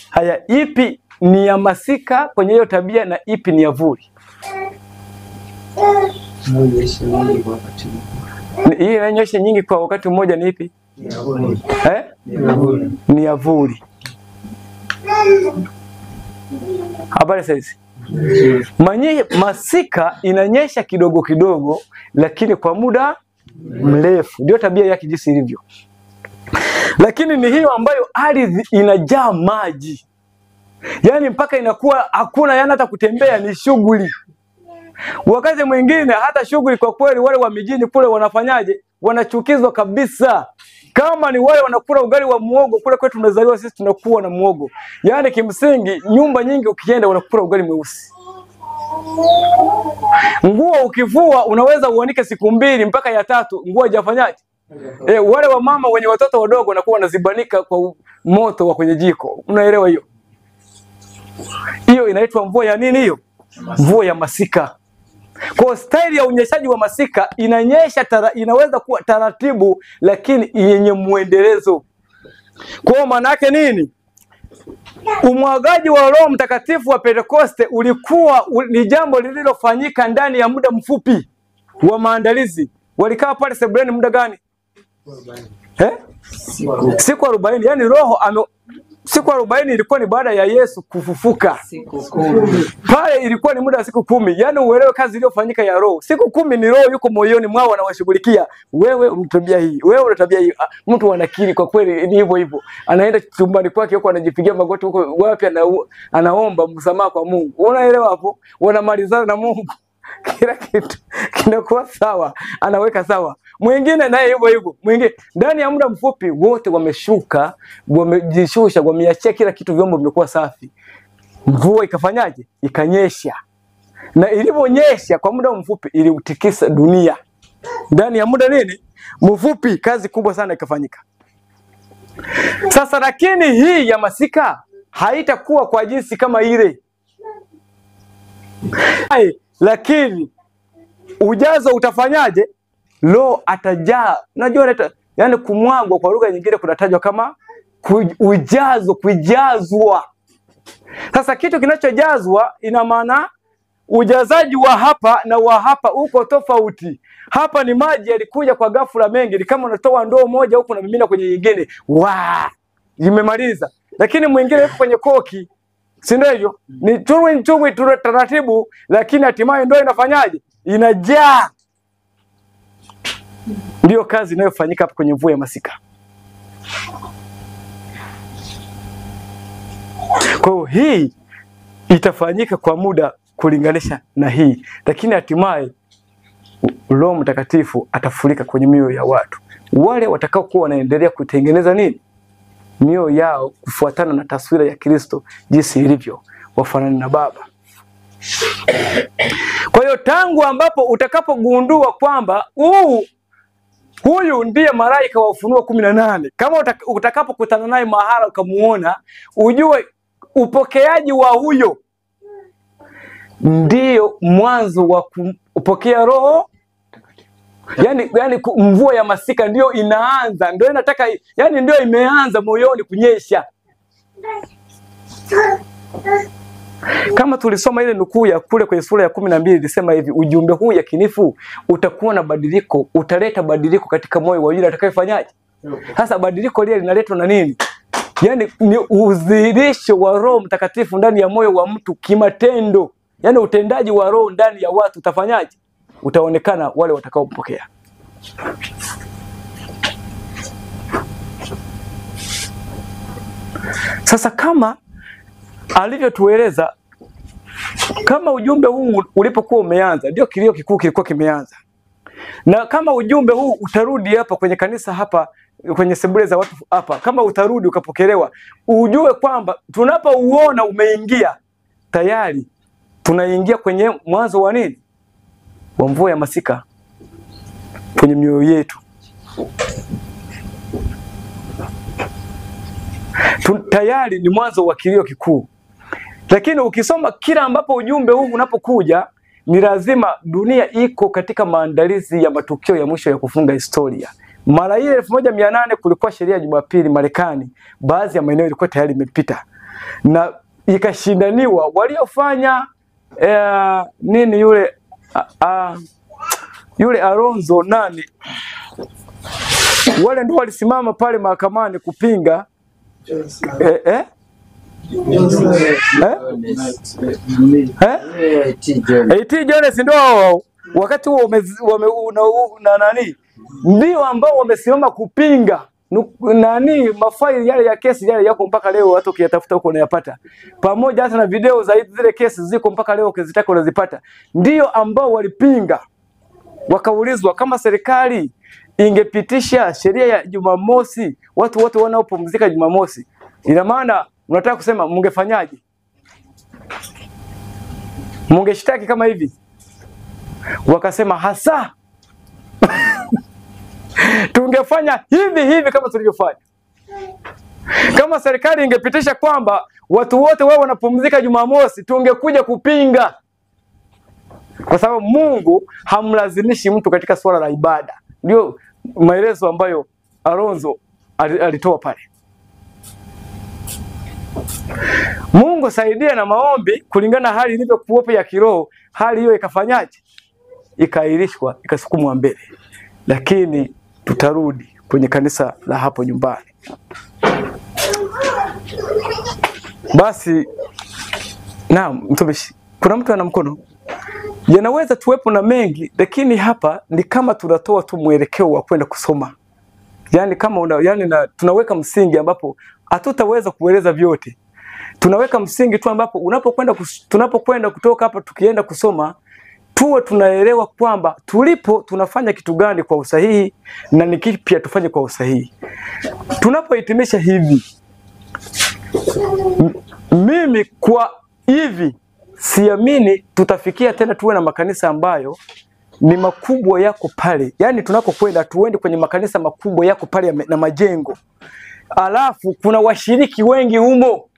Haya, ipi ni ya masika kwenye hiyo tabia na ipi ni ya vuli? Hii inanyesha nyingi kwa wakati mmoja ni ipi? Ni ya vuli. Habari sasa. Masika inanyesha kidogo kidogo, lakini kwa muda mrefu. Ndio tabia yake jinsi ilivyo. Lakini ni hiyo ambayo ardhi inajaa maji, yani mpaka inakuwa hakuna yana hata kutembea, ni shughuli. Wakati mwingine hata shughuli kwa kweli wale wa mijini kule wanafanyaje? Wanachukizwa kabisa. Kama ni wale wanakula ugali wa muogo, kule kwetu tumezaliwa sisi tunakuwa na muogo. Yani kimsingi nyumba nyingi ukienda wanakula ugali mweusi. Nguo ukivua unaweza uanike siku 2 mpaka ya 3 nguo haijafanyaje. Wale wa mama wenye watoto wadogo wanakuwa wanazibanika kwa moto wa kwenye jiko. Unaelewa hiyo? Hiyo inaitwa mvua ya nini hiyo? Mvua ya masika. Kwa staili ya unyeshaji wa masika inanyesha inaweza kuwa taratibu lakini yenye muendelezo. Kwa maana yake nini? Umwagaji wa Roho Mtakatifu wa Pentekoste ulikuwa ni jambo lililofanyika ndani ya muda mfupi wa maandalizi. Walikaa pale sebuleni muda gani? Siku 40. Yaani Roho siku 40 ilikuwa ni baada ya Yesu kufufuka. Siku 10. Pale ilikuwa ni muda wa siku 10. Yaani uelewe kazi iliyofanyika ya Roho. Siku 10 ni Roho yuko moyoni mwao anawashughulikia. Wewe unatabia hii, wewe unatabia hii. Mtu anakiri kwa kweli ni hivyo hivyo. Anaenda chumbani kwake huko anajipigia magoti huko wapi anaomba msamaha kwa Mungu. Unaelewa hapo? Wanamalizana na Mungu. Kila kitu kinakuwa sawa, anaweka sawa. Mwingine naye hivyo hivyo. Mwingine ndani ya muda mfupi wote wameshuka, wamejishusha, wameachia kila kitu, vyombo vimekuwa safi. Mvua ikafanyaje? Ikanyesha. Na iliponyesha kwa muda mfupi iliutikisa dunia. Ndani ya muda nini? Mfupi, kazi kubwa sana ikafanyika. Sasa lakini hii ya masika haitakuwa kwa jinsi kama ile. Lakini ujazo utafanyaje? Roho atajaa. Unajua yani kumwagwa kwa lugha nyingine kunatajwa kama ujazo, kujazwa. Sasa kitu kinachojazwa ina maana ujazaji wa hapa na wa hapa uko tofauti. Hapa ni maji yalikuja kwa ghafla mengi, ni kama unatoa ndoo moja huko na mimina kwenye nyingine. Imemaliza. Lakini mwingine yuko kwenye koki. Si ndio hivyo? Ni chungwi taratibu, lakini hatimaye ndio inafanyaje? Inajaa. Ndio kazi inayofanyika hapa kwenye mvua ya masika. Kwa hiyo hii itafanyika kwa muda kulinganisha na hii, lakini hatimaye Roho Mtakatifu atafurika kwenye mioyo ya watu. Wale watakao kuwa wanaendelea kutengeneza nini? Mioyo yao kufuatana na taswira ya Kristo jinsi ilivyo, wafanane na Baba. Kwa hiyo tangu ambapo utakapogundua kwamba huyu ndiye malaika wa Ufunuo 18, kama utakapokutana naye mahala ukamuona, ujue upokeaji wa huyo ndio mwanzo wa kupokea Roho. Yani mvua ya masika ndio inaanza, ndio inataka, yani ndio imeanza moyoni kunyesha. Kama tulisoma ile nukuu ya kule kwenye sura ya 12 ilisema hivi, ujumbe huu yakinifu utakuwa na badiliko, utaleta badiliko katika moyo wa yule atakayefanyaje. Sasa badiliko lile linaletwa na nini? Yani ni udhihirisho wa Roho Mtakatifu ndani ya moyo wa mtu kimatendo. Yani utendaji wa Roho ndani ya watu utafanyaje? Utaonekana wale watakaompokea. Sasa kama alivyotueleza, kama ujumbe huu ulipokuwa umeanza, ndio kilio kikuu kilikuwa kimeanza. Na kama ujumbe huu utarudi hapa kwenye kanisa hapa, kwenye sebule za watu hapa, kama utarudi ukapokelewa, ujue kwamba tunapouona umeingia, tayari tunaingia kwenye mwanzo wa nini? Wa mvua ya masika kwenye mioyo yetu. Tayari ni mwanzo wa kilio kikuu. Lakini ukisoma kila ambapo ujumbe huu unapokuja, ni lazima dunia iko katika maandalizi ya matukio ya mwisho ya kufunga historia. Mara ile 1800 kulikuwa sheria ya Jumapili Marekani, baadhi ya maeneo ilikuwa tayari imepita. Na ikashindaniwa waliofanya nini yule Alonzo nani? Wale ndio walisimama pale mahakamani kupinga T. Jones ndio wakati huo nani ndio ambao wamesimama kupinga nani mafaili yale ya kesi yale yako mpaka leo, watu ukiyatafuta huko unayapata, pamoja hata na video za zile kesi ziko mpaka leo, ukizitaka unazipata. Ndio ambao walipinga, wakaulizwa kama serikali ingepitisha sheria ya Jumamosi, watu wote wanaopumzika Jumamosi, ina maana unataka kusema mungefanyaje? Mungeshtaki kama hivi. Wakasema hasa tungefanya hivi kama tulivyofanya. Kama serikali ingepitisha kwamba watu wote wao wanapumzika Jumamosi, tungekuja kupinga. Kwa sababu Mungu hamlazimishi mtu katika swala la ibada. Ndio maelezo ambayo Alonzo alitoa pale. Mungu saidia na maombi kulingana hali ilivyokuwepo ya kiroho, hali hiyo ikafanyaje? Ikaahirishwa, ikasukumwa mbele. Lakini tutarudi kwenye kanisa la hapo nyumbani. Basi naam, mtumishi, kuna mtu ana mkono? Yanaweza tuwepo na mengi, lakini hapa ni kama tunatoa tu mwelekeo wa kwenda kusoma. Yaani kama tunaweka msingi ambapo hatutaweza kueleza vyote. Tunaweka msingi tu ambapo tunapokwenda kutoka hapa tukienda kusoma, tuwe tunaelewa kwamba tulipo tunafanya kitu gani kwa usahihi na ni kipi pia tufanye kwa usahihi. Tunapohitimisha hivi, mimi kwa hivi siamini tutafikia tena tuwe na makanisa ambayo ni makubwa yako pale. Yaani tunapokwenda tuende kwenye makanisa makubwa yako pale na majengo, alafu kuna washiriki wengi humo.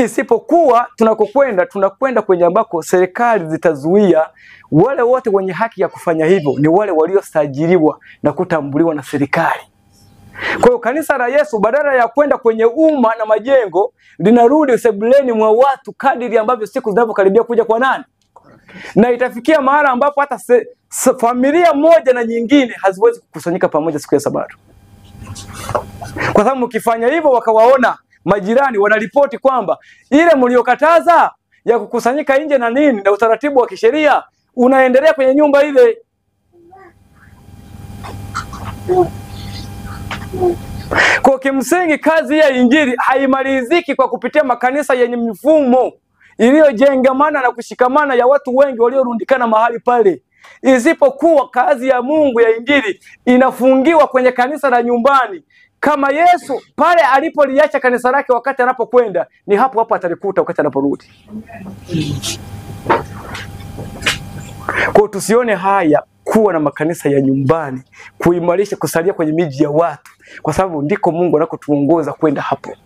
Isipokuwa tunakwenda kwenye ambako serikali zitazuia. Wale wote wenye haki ya kufanya hivyo ni wale waliosajiliwa na kutambuliwa na serikali. Kwa hiyo kanisa la Yesu badala ya kwenda kwenye umma na majengo, linarudi sebuleni mwa watu kadiri ambavyo siku zinavyokaribia kuja kwa nani? Na itafikia mahali ambapo hata familia moja na nyingine haziwezi kukusanyika pamoja siku ya Sabato. Kwa sababu mkifanya hivyo wakawaona majirani wanaripoti kwamba ile mliokataza ya kukusanyika nje na nini na utaratibu wa kisheria unaendelea kwenye nyumba ile. Kwa kimsingi kazi ya injili haimaliziki kwa kupitia makanisa yenye mifumo iliyojengamana na kushikamana ya watu wengi waliorundikana mahali pale. Isipokuwa kazi ya Mungu ya injili inafungiwa kwenye kanisa la nyumbani. Kama Yesu pale alipoliacha kanisa lake wakati anapokwenda, ni hapo hapo atalikuta wakati anaporudi. Kwa tusione haya kuwa na makanisa ya nyumbani, kuimarisha kusalia kwenye miji ya watu, kwa sababu ndiko Mungu anakotuongoza kwenda hapo.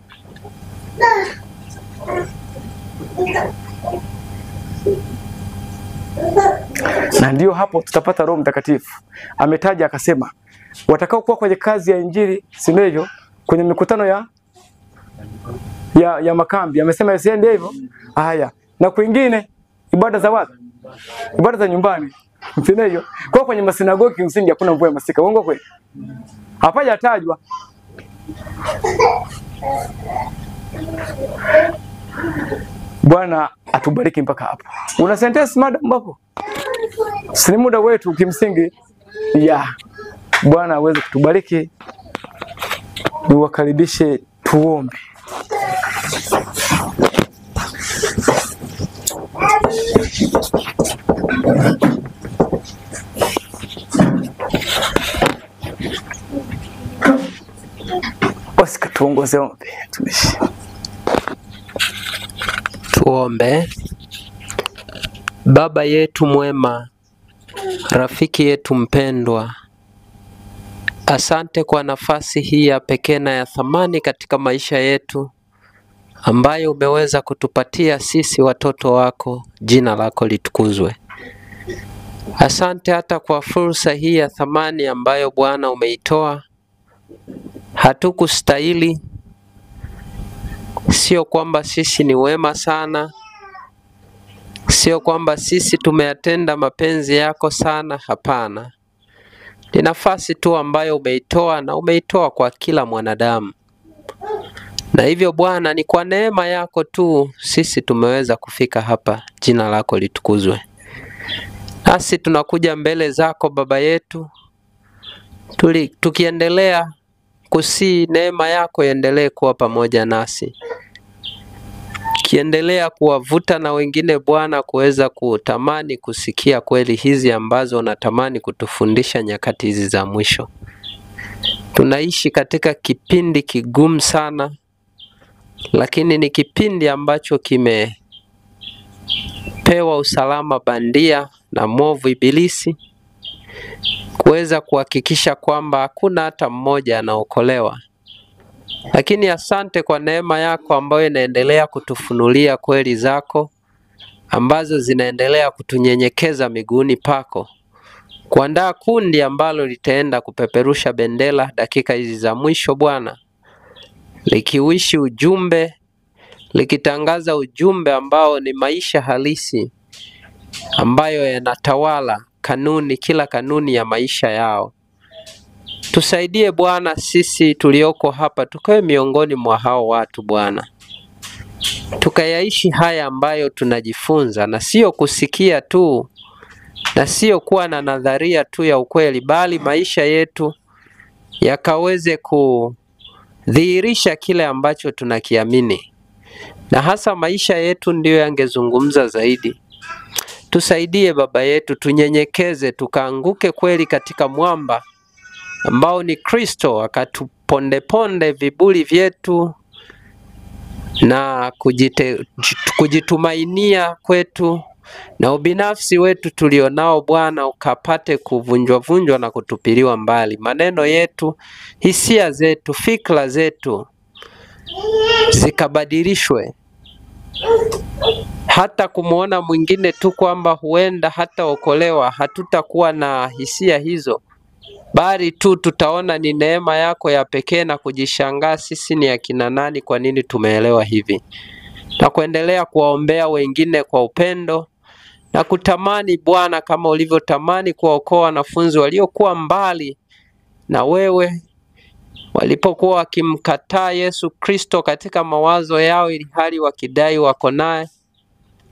Na ndio hapo tutapata Roho Mtakatifu. Ametaja akasema watakao kuwa kwenye kazi ya injili, sivyo, kwenye mikutano ya makambi, amesema yasiende hivyo. Haya, na kwingine ibada za wapi? Ibada za nyumbani. Sivyo? Kwa kwenye masinagogi msingi hakuna mvua ya masika. Uongo kweli? Hapajatajwa. Bwana atubariki mpaka hapo. Una sentence madam hapo? Si muda wetu kimsingi. Bwana aweze kutubariki. Niwakaribishe tuombe. Basi tuongoze ombi tumishi. Tuombe. Baba yetu mwema, rafiki yetu mpendwa, asante kwa nafasi hii ya pekee na ya thamani katika maisha yetu ambayo umeweza kutupatia sisi watoto wako. Jina lako litukuzwe. Asante hata kwa fursa hii ya thamani ambayo Bwana umeitoa. Hatukustahili. Sio kwamba sisi ni wema sana. Sio kwamba sisi tumeyatenda mapenzi yako sana, hapana. Ni nafasi tu ambayo umeitoa na umeitoa kwa kila mwanadamu. Na hivyo Bwana, ni kwa neema yako tu sisi tumeweza kufika hapa. Jina lako litukuzwe. Nasi tunakuja mbele zako Baba yetu, tukiendelea kusii neema yako iendelee kuwa pamoja nasi. Kiendelea kuwavuta na wengine Bwana kuweza kutamani kusikia kweli hizi ambazo unatamani kutufundisha nyakati hizi za mwisho. Tunaishi katika kipindi kigumu sana, lakini ni kipindi ambacho pewa usalama bandia na mwovu Ibilisi, kuweza kuhakikisha kwamba hakuna hata mmoja anaokolewa. Lakini asante kwa neema yako ambayo inaendelea kutufunulia kweli zako, ambazo zinaendelea kutunyenyekeza miguuni pako, kuandaa kundi ambalo litaenda kupeperusha bendera dakika hizi za mwisho Bwana, likiwishi ujumbe, likitangaza ujumbe ambao ni maisha halisi ambayo yanatawala kila kanuni ya maisha yao. Tusaidie Bwana, sisi tulioko hapa tukawe miongoni mwa hao watu Bwana, tukayaishi haya ambayo tunajifunza, na sio kusikia tu, na sio kuwa na nadharia tu ya ukweli, bali maisha yetu yakaweze kudhihirisha kile ambacho tunakiamini, na hasa maisha yetu ndiyo yangezungumza zaidi. Tusaidie Baba yetu, tunyenyekeze, tukaanguke kweli katika mwamba ambao ni Kristo, akatuponde viburi vyetu na kujitumainia kwetu, na ubinafsi wetu tulionao Bwana ukapate kuvunjwa na kutupiliwa mbali. Maneno yetu, hisia zetu, fikra zetu zikabadilishwe, hata kumuona mwingine tu kwamba huenda hata okolewa, hatutakuwa na hisia hizo, bali tu tutaona ni neema yako ya pekee na kujishangaa sisi ni akina nani, kwa nini tumeelewa hivi, na kuendelea kuwaombea wengine kwa upendo na kutamani Bwana kama ulivyotamani kuwaokoa wanafunzi waliokuwa mbali na wewe, walipokuwa wakimkataa Yesu Kristo katika mawazo yao, ili hali wakidai wako naye,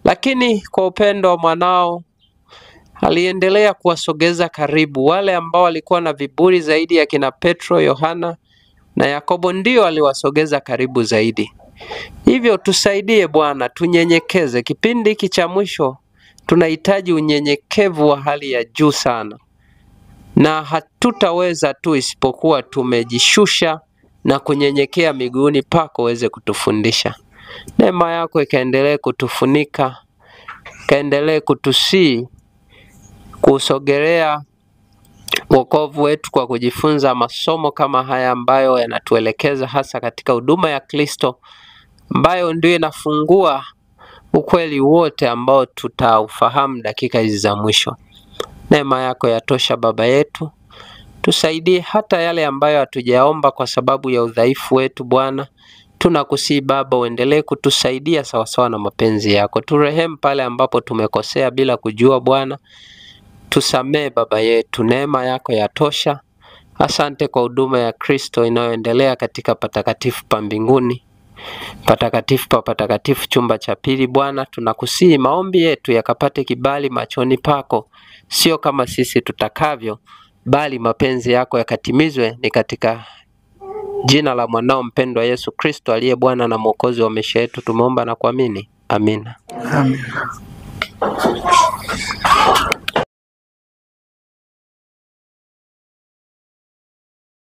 lakini kwa upendo wa mwanao aliendelea kuwasogeza karibu. Wale ambao walikuwa na viburi zaidi ya kina Petro, Yohana na Yakobo ndio aliwasogeza karibu zaidi. Hivyo tusaidie Bwana, tunyenyekeze. Kipindi hiki cha mwisho tunahitaji unyenyekevu wa hali ya juu sana, na hatutaweza tu isipokuwa tumejishusha na kunyenyekea miguuni pako uweze kutufundisha. Neema yako ikaendelee kutufunika, ikaendelee kutusii kusogelea wokovu wetu kwa kujifunza masomo kama haya ambayo yanatuelekeza hasa katika huduma ya Kristo, ambayo ndio inafungua ukweli wote ambao tutaufahamu dakika hizi za mwisho. Neema yako yatosha Baba yetu, tusaidie hata yale ambayo hatujaomba kwa sababu ya udhaifu wetu Bwana. Tunakusihi Baba, uendelee kutusaidia sawasawa na mapenzi yako. Turehemu pale ambapo tumekosea bila kujua Bwana. Tusamee Baba yetu, neema yako yatosha. Asante kwa huduma ya Kristo inayoendelea katika patakatifu pa mbinguni, patakatifu pa patakatifu chumba cha pili Bwana. Tunakusihi maombi yetu yakapate kibali machoni pako, sio kama sisi tutakavyo, bali mapenzi yako yakatimizwe. Ni katika jina la mwanao mpendwa Yesu Kristo aliye Bwana na Mwokozi wa maisha yetu tumeomba na kuamini. Amina. Amina.